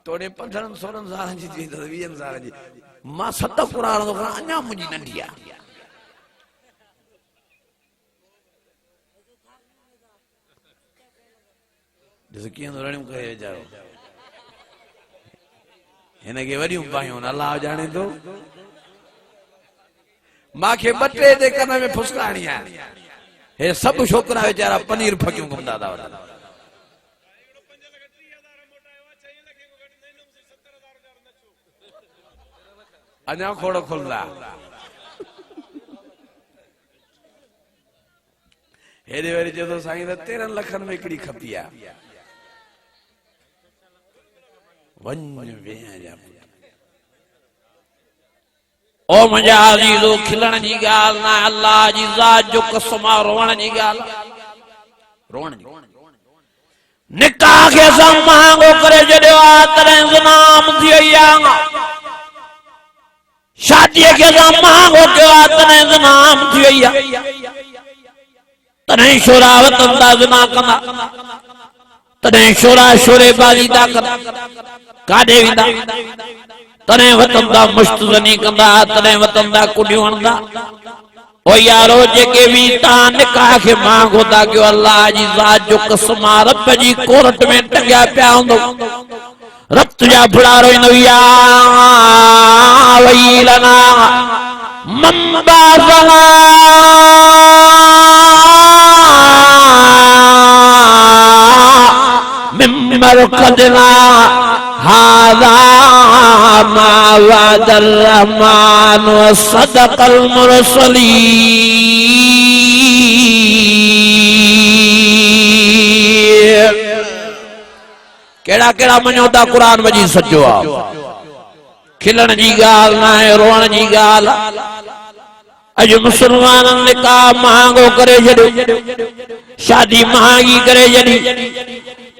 तोड़े 15-16 साल जी थी 20 साल जी मां 7 कुरान तो खणा अञा मुंहिंजी नंढी आहे ॾिस कीअं थो रड़ियूं करे वीचारो हिनखे वॾियूं पायूं अलाह ॼाणे थो मूंखे 2-3 ते कन में फुसकाणी आहे हे सभु छोकिरा वीचारा पनीर फकियूं कंदा था वञनि अञा खोड़ खुलंदा हेॾे वरी चए थो साईं त 13 लखनि में हिकिड़ी खपी आहे वञ वेह जा ओ मुंहिंजा अज़ीज़ो खिलण जी ॻाल्हि न अल्लाह जी ज़ात जो कसम आहे रोअण जी ॻाल्हि रोअण जी निकाह खे असां महांगो करे छॾियो आहे तॾहिं ज़नाम थी वई आहे शादीअ खे असां महांगो कयो आहे तॾहिं ज़नाम थी वई आहे तॾहिं शोरा वतन था ज़ना कंदा तॾहिं शोरा शोरे बाज़ी था कंदा काॾे वेंदा तॾहिं वतन था मुश्तज़नी कंदा तॾहिं वतन था कुॾियूं हणंदा ओ यारो जेके भी तव्हां निकाह खे महांगो था कयो अल्लाह जी ज़ात जो कसम आहे रब जी कोरट में टंगिया पिया हूंदो रत जा फुड़ारो इन विया वईलना मंबाज़ना मिम्मर कदना हादा मा वादल रहमान ईमान व सदक़ल मुरसलीन। केड़ा केड़ा मञो था कुरान मजीद सचो आ। खिलण जी गाल ना है, रोण जी गाल। अज मुसलमान निकाह महांगो करे छड़ो, शादी महांगी करे छड़ी,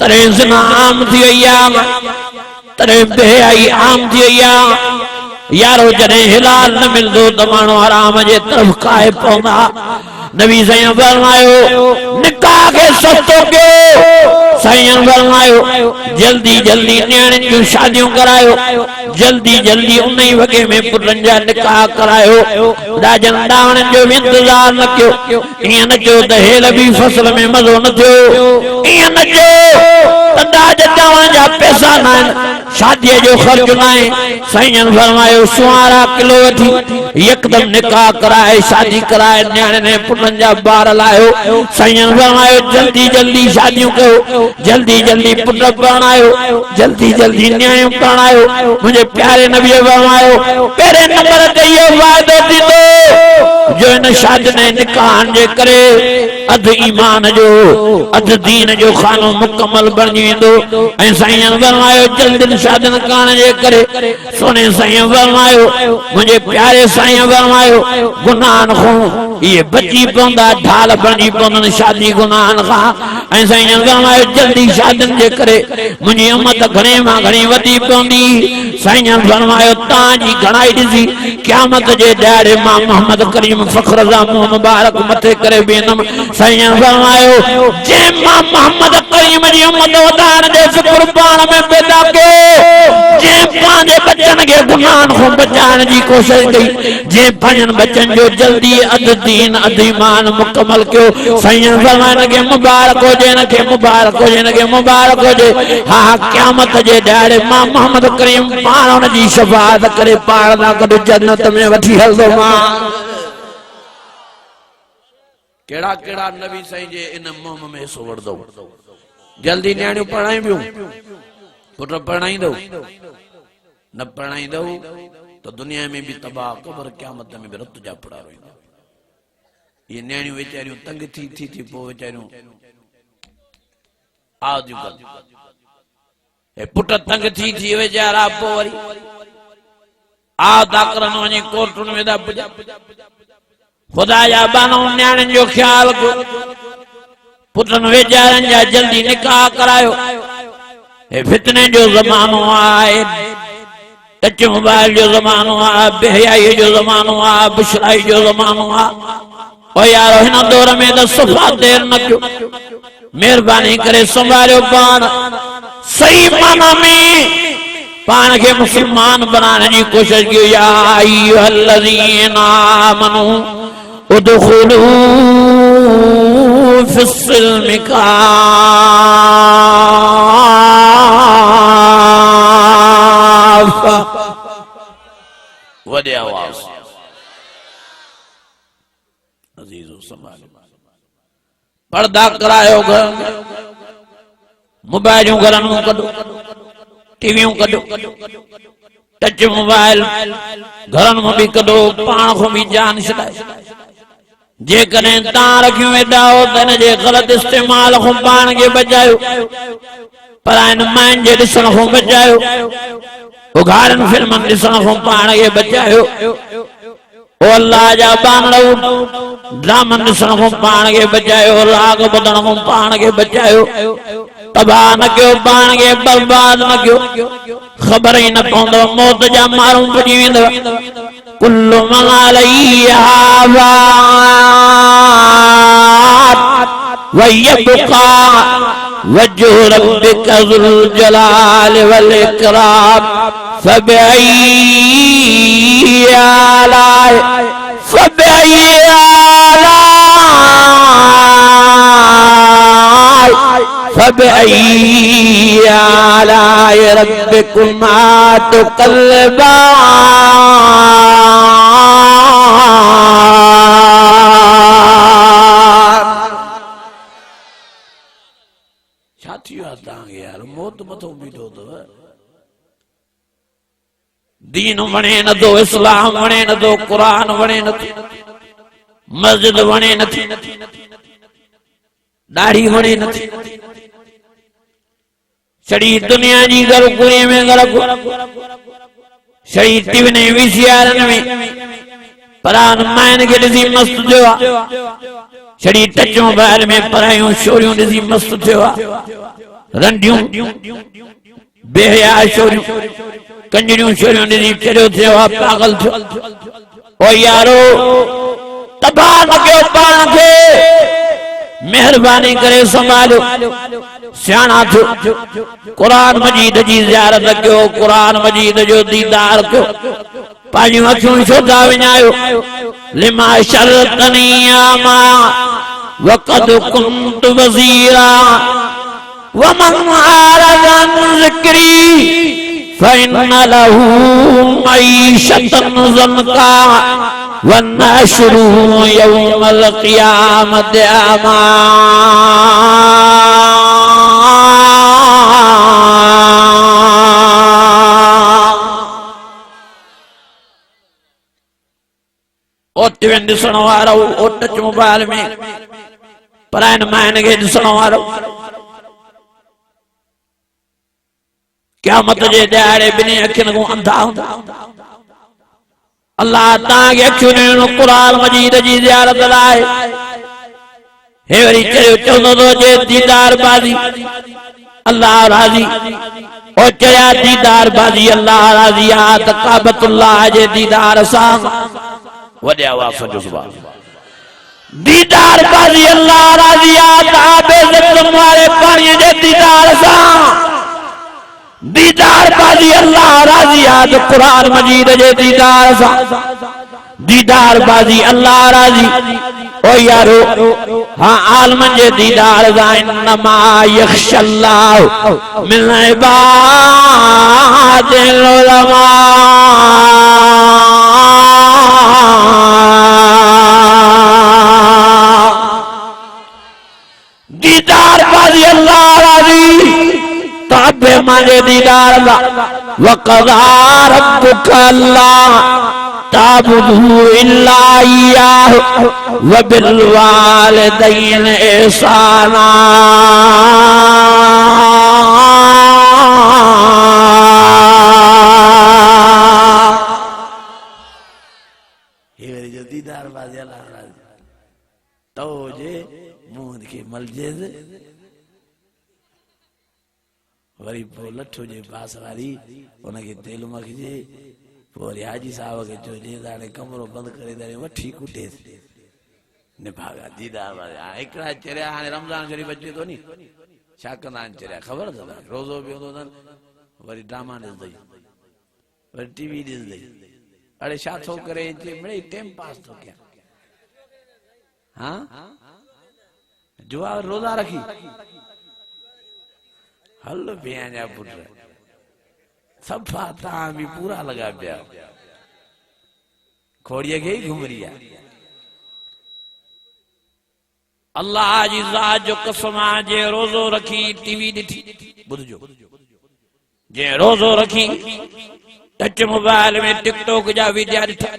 तरे ज़िना आम थी वई आ, तरे बेहयाई आम थी वई आ। यारो जॾहिं हिलाल न मिलंदो त माण्हू हराम जे तरफ़ काहे पवंदा। नबी साईं फरमायो निकाह खे सस्तो कयो। साईं फरमायो जल्दी जल्दी न्याणियुनि जूं शादियूं करायो, जल्दी जल्दी उन ई वॻे में पुटनि जा निकाह करायो। ॾाजनि ॾावणनि जो बि इंतज़ार न कयो। ईअं न चयो त हेल बि फसल में मज़ो न थियो, ईअं न चयो त ॾाज ॾावण जा पैसा न आहिनि, शादीअ जो ख़र्च न आहे। साईं फरमायो सुवारा किलो वठी यकदम निकाह कराए शादी कराए न्याणे ने पुटनि जा ॿार लायो। साईं फरमायो जल्दी जल्दी शादियूं कयो, जल्दी जल्दी पुट परणायो, जल्दी जल्दी न्याणियूं परणायो। मुझे प्यारे नबी फरमायो पहिरें नंबर ते इहो वाइदो थींदो जो इन शादी ने निकाहन जे करे अधु ईमान जो अधु दीन जो खानो मुकम्मल बणजी वेंदो। ऐं साईं फरमायो जल्दी शादियुनि करण जे करे सोने साईं फरमायो मुझे प्यारे साईं फरमायो गुनाहन खां ये बची पवंदा, ढाल बणजी पवंदनि शादी गुनाहन खां। ऐं साईं फरमायो जल्दी शादियुनि जे करे मुंहिंजी उम्मत घणे मां घणी वधी पवंदी। साईं फरमायो तव्हांजी घणाई ॾिसी क़यामत जे ॾियारे मां मोहम्मद करीम फ़ख्र जा मुंहुं मुबारक मथे करे बीहंदुमि। साईं फरमायो जंहिं मां मोहम्मद करीम जी उम्मत वधाइण जो फ़िक्र पाण में पैदा कयो, जंहिं पंहिंजे बचनि खे गुनाहन खां बचाइण जी कोशिश कई, जंहिं पंहिंजनि बचनि जो जल्दी अधु दीन अधु ईमान मुकम्मल कयो। साईं फरमाइण खे मुबारक हुजे, हिन खे मुबारक हुजे, हिन खे मुबारक हुजे। हा क़यामत जे ॾियारे मां मोहम्मद करीम पाण हुन जी शफ़ाअत करे पाण सां गॾु जन्नत में वठी हलंदो। मां केड़ा केड़ा नबी साईं जे इन मुहिम में हिस्सो वठंदो। जल्दी न्याणियूं पढ़ाइबियूं, पुट पढ़ाईंदो, न पढ़ाईंदो तो दुनिया में भी तबाह, कब्र क़यामत में भी रत जा पड़ा रहंदा। ये न्याणियूं वेचारियूं तंग थी पो वेचारियूं आजू गल ए पुट तंग थी वेचारा पो वरी आ दाकरन वनी कोर्टुन में दा खुदा जा बानो न्याणियुनि जो ख्याल कयो, पुटनि वेचारनि जा जल्दी निकाह करायो। हे फितने जो ज़मानो आहे, टच मोबाइल जो ज़मानो आहे, बेहयाई जो ज़मानो आहे, बुशराई जो ज़मानो आहे। ओ यारो हिन दौर में त सफ़ा देर न कयो, मेहरबानी करे संभालियो पाण, सही माना में पाण खे मुसलमान बनाने की कोशिश कयो। या अय्युहल्लज़ीना आमनू उदखुलू फिस्सिल्मि काफ़ा। वॾे आवाज़ अज़ीज़ो संभाल पर्दा करायो, घर मोबाइलियूं घरनि मां कढो, टीवियूं कढो, टच मोबाइल घरनि मां बि कढो, पाण खां बि जान छॾाए। जेकॾहिं तव्हां रखियूं वेठा हो त हिन जे ग़लति इस्तेमाल खां पाण खे बचायो, पर हिन माइनि जे ॾिसण खां बचायो, उघाड़नि फिल्मनि ॾिसण खां पाण खे बचायो। ओ अल्लाह जा बांगड़ो ड्रामनि ॾिसण खां पाण खे बचायो, राग ॿुधण खां पाण खे बचायो। तबाह न कयो, पाण खे बर्बाद न कयो, ख़बर ही न पवंदव मौत जा माण्हू पुॼी वेंदव। कुल्लु मन अलैहा फ़ान व यबक़ा वज्हु रब्बिका ज़ुल जलालि वल इकराम फबिअय्यि आलाइ फबिअय्यि आलाइ रब्बिकुमा तुकल्लिबान। छा थी वियो आहे तव्हांखे यार, मौत मथो बीठो अथव। दीन वणे न थो, इस्लाम वणे न थो, कुरान वणे न थो, मस्जिद वणे न थी, दाढ़ी वणे न थी, छड़ी दुनिया जी गलकुरी में गलकु, छड़ी टीवी ने वीसीआर में परान मायन के ॾिसी मस्त थियो आहे, छड़ी टच मोबाइल में परायूं छोरियूं ॾिसी मस्त थियो आहे, रंडियूं बेहया छोरियूं कंजरियूं छोरियूं ॾिसी चरियो थियो आहे, पागल थियो। ओ यारो तबाह न कयो पाण खे, मेहरबानी करे संभालियो, सियाणा थियो, कुरान मजीद जी ज़ियारत कयो, कुरान मजीद जो दीदार कयो, पंहिंजूं अखियूं छो था विञायो। लिमा शरतनी आमा वक़द कुंत वज़ीरा वमन आरद अन ज़िक्री फ़इन्न लहू मईशतन ज़न्का वन्नशरुहु यौमल क़ियामत अमा। टीवी ॾिसण वारो, टच मोबाइल में परायन मायन खे ॾिसण वारो, क़यामत जे ॾियारे ॿिन्ही अखियुनि खां अंधा हूंदा। अल्लाह तव्हांखे अखियूं ॾिनो क़ुरान मजीद जी ज़ियारत लाइ। हे वरी चवंदो थो जे दीदार बाज़ी अल्लाह राज़ी, ओ चया दीदार बाज़ी अल्लाह राज़ी आहे त काबतुल्लाह जे दीदार सां वॾे आवाज़ जो सुभान दीदार बाज़ी अल्लाह राज़ी आहे त आबे ज़मज़म वारे पाणीअ जे दीदार सां, दीदार बाज़ी अल्लाह राज़ी आहे त क़ुरान मजीद जे दीदार सां, दीदार बाज़ी अल्लाह राज़ी। ओ यारो हाँ आलमन जे दीदार सां इन्नमा यख़्शल्लाहु मिन इबादिल उलमा। दीदार बाज़ी अल्लाह राज़ी ताबे माने दीदार ला वक़ज़ा रब्बुका अल्ला ताबुदू इल्ला इय्याहु व बिल वालिदैनि इहसाना। ये जो दीदार बाज़ी अल्लाह राज़ी तो जे मुंह के मलजेज वरी पोइ लठो जे पास वारी उनखे तेल मखिजे, पोइ वरी हाजी साहब खे चइजे त हाणे कमरो बंदि करे दे वठी कुटेसि निभागा दीदार वारे। हिकिड़ा चरिया हाणे रमज़ान शरीफ़ अचे थो नी, छा कंदा आहिनि चरिया ख़बर अथव? रोज़ो बि हूंदो अथनि, वरी ड्रामा ॾिसंदई, वरी टीवी ॾिसंदई, अड़े छा थो करे मिड़ेई टाइम पास थो कयां। हाँ जुआ रोज़ा रखी हल पिया पुट सफ़ा तव्हां बि पूरा लॻा पिया, खोड़ीअ खे ई घुमरी आहे। अल्लाह जी ज़ात जो कसम आहे जे रोज़ो रखी टीवी ॾिठी, ॿुधजो, जे रोज़ो रखी टच मोबाइल में टिकटॉक जा वीडियो ॾिठा,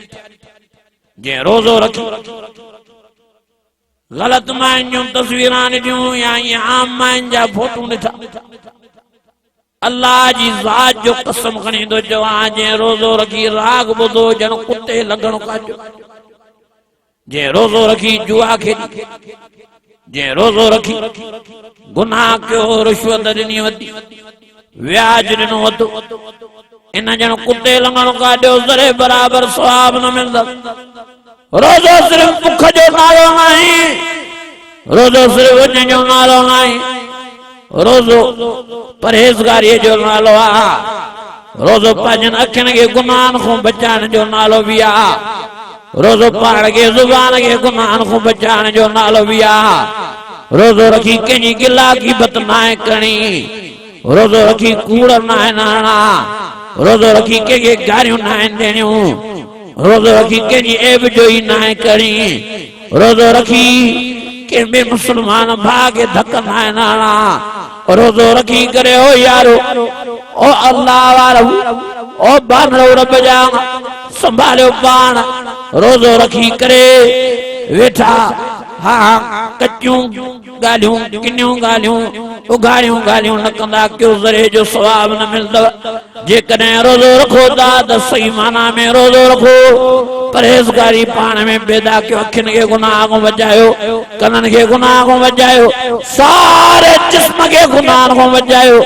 जे रोज़ो रखी गलत माइन जूं तस्वीरां ॾिठियूं या आम माइन जा फोटू ॾिठा, अल्लाह जी ज़ात जो कसम खणी थो चवां जे रोज़ो रखी राग ॿुधो ॼण कुते लॻण काजो, जे रोज़ो रखी जुआ खेॾी, जे रोज़ो रखी गुनाह कयो, रिश्वत ॾिनी वती, व्याज ॾिनो वतो, इन ॼण कुते लॻण काजो ज़रे बराबर सवाब न मिलंदो। रोज़ो सिर्फ भुख जो नालो नहीं, रोज़ो सिर्फ उन जो नालो नहीं, रोज़ो परहेज़गारी जो नालो आहे, रोज़ो पंहिंजनि अखियुनि खे गुनाहनि खां बचाइण जो नालो बि आहे, रोज़ो पाण खे ज़ुबान खे गुनाहनि खां बचाइण जो नालो बि आहे, रोज़ो रखी कंहिंजी गिला ग़ीबत नाहे करणी, रोज़ो रखी कूड़ नाहे हणणा, रोज़ो रखी कंहिंखे गारियूं नाहे ॾियणियूं, रोज़ो रखी कंहिंजी ऐब जो ई नाहे करणी, रोज़ो रखी कंहिं ॿिए मुस्लमान भाउ खे धक नाहे हणणा, रोज़ो रखी करे ओ यारो ओ ओ अल्लाह वारो ओ बानरो रब जा संभालियो पाण रोज़ो रखी करे वेठा हाँ कच्चियूं गालियूं किनियूं गालियूं उगाड़ियूं गालियूं न कंदा क्यों ज़रे जो सवाब न मिलदव जेकॾहिं रोज़ो रखो था त सही माना में रोज़ो रखो परहेज़गारी पाण में पैदा कयो अखियुनि खे गुनाह खां बचायो कननि खे गुनाह खां बचायो सारे जिस्म खे गुनाह खां बचायो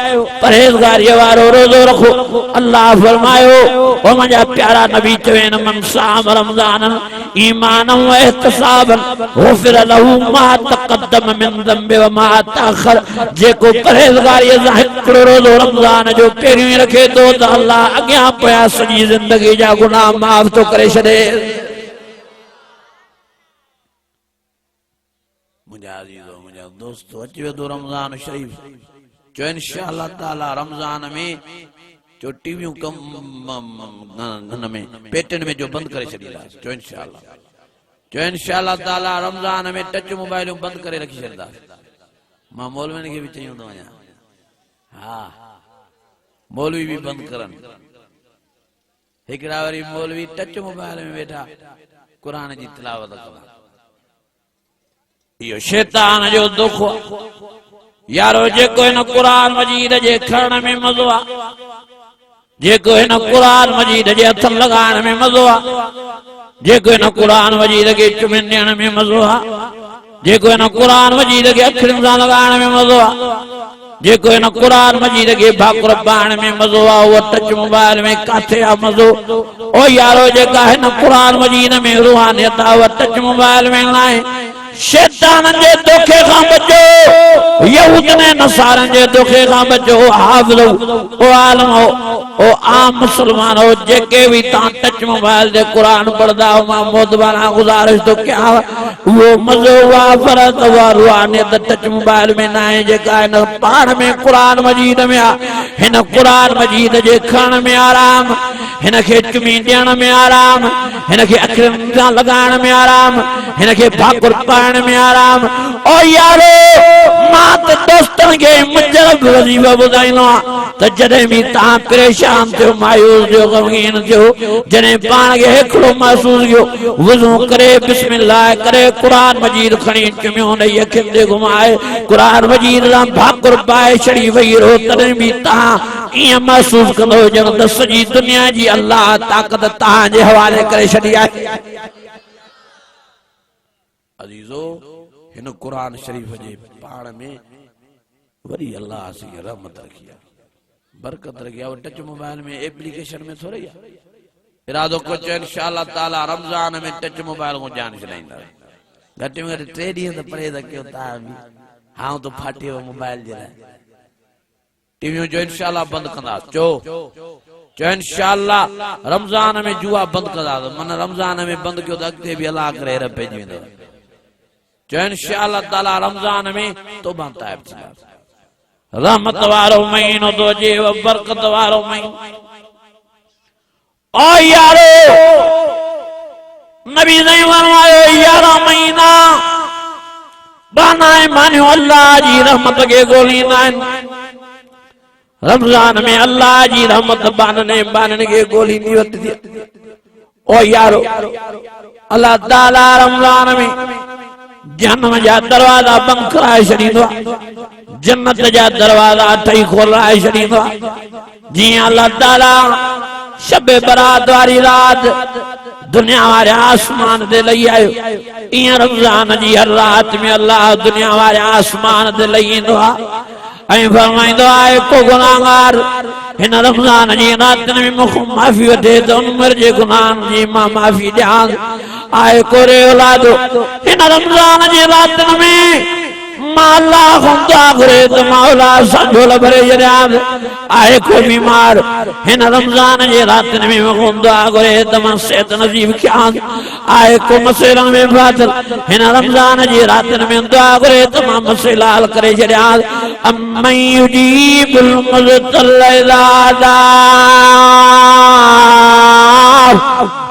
परहेज़गारीअ वारो रोज़ो रखो अल्लाह फरमायो ओ मुंहिंजा प्यारा नबी चवेन मन साम रमज़ान ईमानन व इहतिसाबन गुफ़िर लहू मा तक़द्दम मिन ज़ंबि व मा तअख़र जेको परहेज़गारीअ सां हिकिड़ो रोज़ो रमज़ान जो पहिरियों ई रखे थो त अल्लाह अॻियां पोयां सॼी ज़िंदगी जा गुनाह माफ़ थो करे छॾे। मुंहिंजा अज़ीज़ो मुंहिंजा दोस्तो अची वियो थो रमज़ान शरीफ़ जो इंशाअल्लाह ताला रमज़ान में जो टीवियूं कम में पेटन में जो बंद करे छॾींदासीं जो इंशाअल्लाह ताला रमज़ान में टच मोबाइलूं बंद करे रखी छॾींदासीं। मां मौलवियुनि खे बि चई थो वञा हा मौलवी भी बंद करन हिकड़ा वरी मौलवी टच मोबाइल में बैठा कुरान जी तिलावत करा यो शैतान जो दुख यारो जेको इन कुरान मजीद जे खरण में मज़ो आ जेको इन कुरान मजीद जे हथ लगाइण में मज़ो आ जेको इन कुरान मजीद के चुमिन ॾियण में मज़ो आ जेको इन कुरान मजीद के अखियुनि सां लगाइण में मज़ो आ जेको इन कुरान मजीद के भाकुर पाइण में मज़ो आ वो टच मोबाइल में काथे आ मज़ो ओ यारो जेका हिन कुरान मजीद में रूहानियत आ वो टच मोबाइल में नाहे। शैतान जे धोखे खां बचो यहूद ने नसारन जे धोखे खां बचो हाफ़िज़ ओ आलम ओ आम मुसलमान हो जेके भी ता टच मोबाइल जे कुरान पढ़दा हो मां मोदबाना गुजारिश तो क्या वो मज़ो वा फरत वा रूहानियत टच मोबाइल में ना है जेका इन पाण में कुरान मजीद में आ हिन कुरान मजीद जे खण में आराम हिन के चुमी ॾियण में आराम हिन के अखियुनि सां लगाइण में आराम हिन के भाकुर पाइण में आराम ओ यारो मां त दोस्तन के मुजरब वज़ीफ़ा ॿुधाईंदो आहियां त जॾहिं भी तव्हां परेशान थियो मायूस थियो गमगीन थियो जॾहिं पाण खे हिकिड़ो महसूस कयो वज़ू करे बिस्मिल्लाह करे कुरान मजीद खणी चुमियो ॾेई अखियुनि ते घुमाए कुरान मजीद सां भाकुर पाए छड़ी वही रहो तॾहिं भी तव्हां इं महसूस कंदो ॼण त सॼी दुनिया जी अल्लाह ताक़त तव्हां जे हवाले करे छॾी आहे। अजीजो हिन कुरान शरीफ जे पाण में वरी अल्लाह सी रहमत रखी आहे बरकत रखी आहे टच मोबाइल में एप्लीकेशन में थोड़ी है इरादो को इंशाअल्लाह ताला रमजान में टच मोबाइल को जान छॾाईंदा घटि में घटि 3 ॾींहं त परे त कयो तव्हां बि हां तो फाटी वियो मोबाइल जे लाइ टीवियूं जो इंशाअल्लाह बंद कंदा चो इंशाअल्लाह रमजान में जुआ बंद कंदा मन रमजान में बंद कयो त अॻिते बि अल्लाह करे रब पइजी वेंदो जो इंशाअल्लाह ताला रमजान में तौबा ताइब थींदा रहमत वारो महीनो तो जे बरकत वारो महीनो ओ यारो नबी ने फरमायो 11 महीना बानाए मानियो अल्लाह जी रहमत के गोलींदा आहिनि रमजान में अल्लाह जी रहमत बानने के गोलींदी वठदी ओ यारो अल्लाह ताला रमजान में जन्नत जा दरवाजा बंद कराए छॾींदो जन्नत जा दरवाजा ठही खोलाए छॾींदो जीअं अल्लाह ताला शबे बरात वारी रात दुनिया वारे आसमान ते लही आयो इं रमजान जी हर रात में अल्लाह दुनिया वारे आसमान ते लही ईंदो आहे फरमाइंदो आहे को गुनाहगार हिन रमजान जी रातनि में मूंखां माफ़ी वठे त उन उमिरि जे गुनाहनि जी मां माफ़ी ॾियां आए कोरे औलादो हिन रमजान जी रातनि में मां अल्लाह खां दुआ घुरे त मौला सां झोल भरे छॾियां आहे को बीमार हिन रमजान जी रातनि में मूंखां दुआ घुरे त मां सिहत नसीब कयां आहे को मसइलनि में फाथल हिन रमजान जी रातनि में दुआ घुरे त मां मसइला हल करे छॾियां अम्मन युजीबुल मुज़्तर्रा इज़ा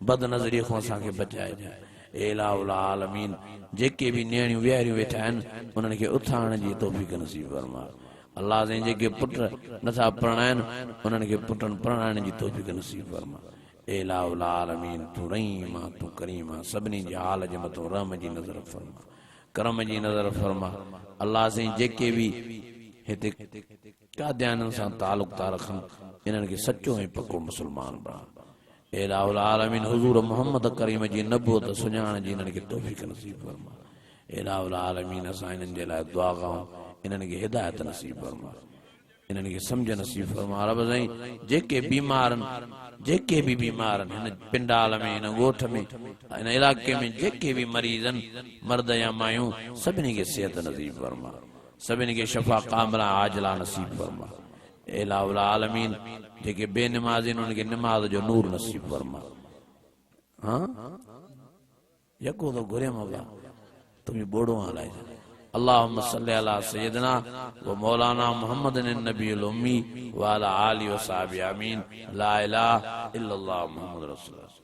बद नज़री को असांखे बचाए जाए इलाहुल आलमीन जेके भी नियणियूं विहारियूं वेठा आहिनि उन्हनि खे उथारण जी तौफ़ीक़ नसीब फरमा अल्लाह से जेके पुट नथा पढ़ाइनि उन्हनि खे पुटनि पढ़ाइण जी तौफ़ीक़ नसीब फरमा इलाहुल आलमीन तू रहीम तू करीम सभिनी जी हाल जे मथां रहम जी नज़र फरमा करम जी नज़र फरमा अल्लाह से जेके भी हिते कादियाननि सां तालुक़ था रखनि इन्हनि खे सचो ऐं पको मुस्लमान बणा इलाहुल आलमीन हुज़ूर मोहम्मद करीम जी नबूवत सुञाण जी इन्हनि खे तौफ़ीक़ नसीब फरमा इलाहुल आलमीन असां इन्हनि जे लाइ दुआ कयूं इन्हनि खे हिदायत नसीब फरमा इन्हनि खे सम्झ नसीब फरमा रब साईं जेके बीमार हिन पिंडाल में हिन ॻोठ में हिन इलाइक़े में जेके भी मरीज़ आहिनि मर्द या मायूं सभिनी खे सिहत नसीब फरमा सभिनी खे शफ़ा कामिला आजिला नसीब फरमा इलाहुल आलमीन जेके बेनमाज़ आहिनि उन्हनि खे नमाज़ जो नूर नसीब फरमा हाँ यको तो घुरे मौला तुम्हें बोड़ो हलाए अल्लाहुम्मा सल्ली अला सय्यदना व मौलाना मुहम्मदिन नबील उम्मी व अला आलिहि व सहाबी आमीन ला इलाहा इल्लल्लाह मुहम्मद रसूलुल्लाह।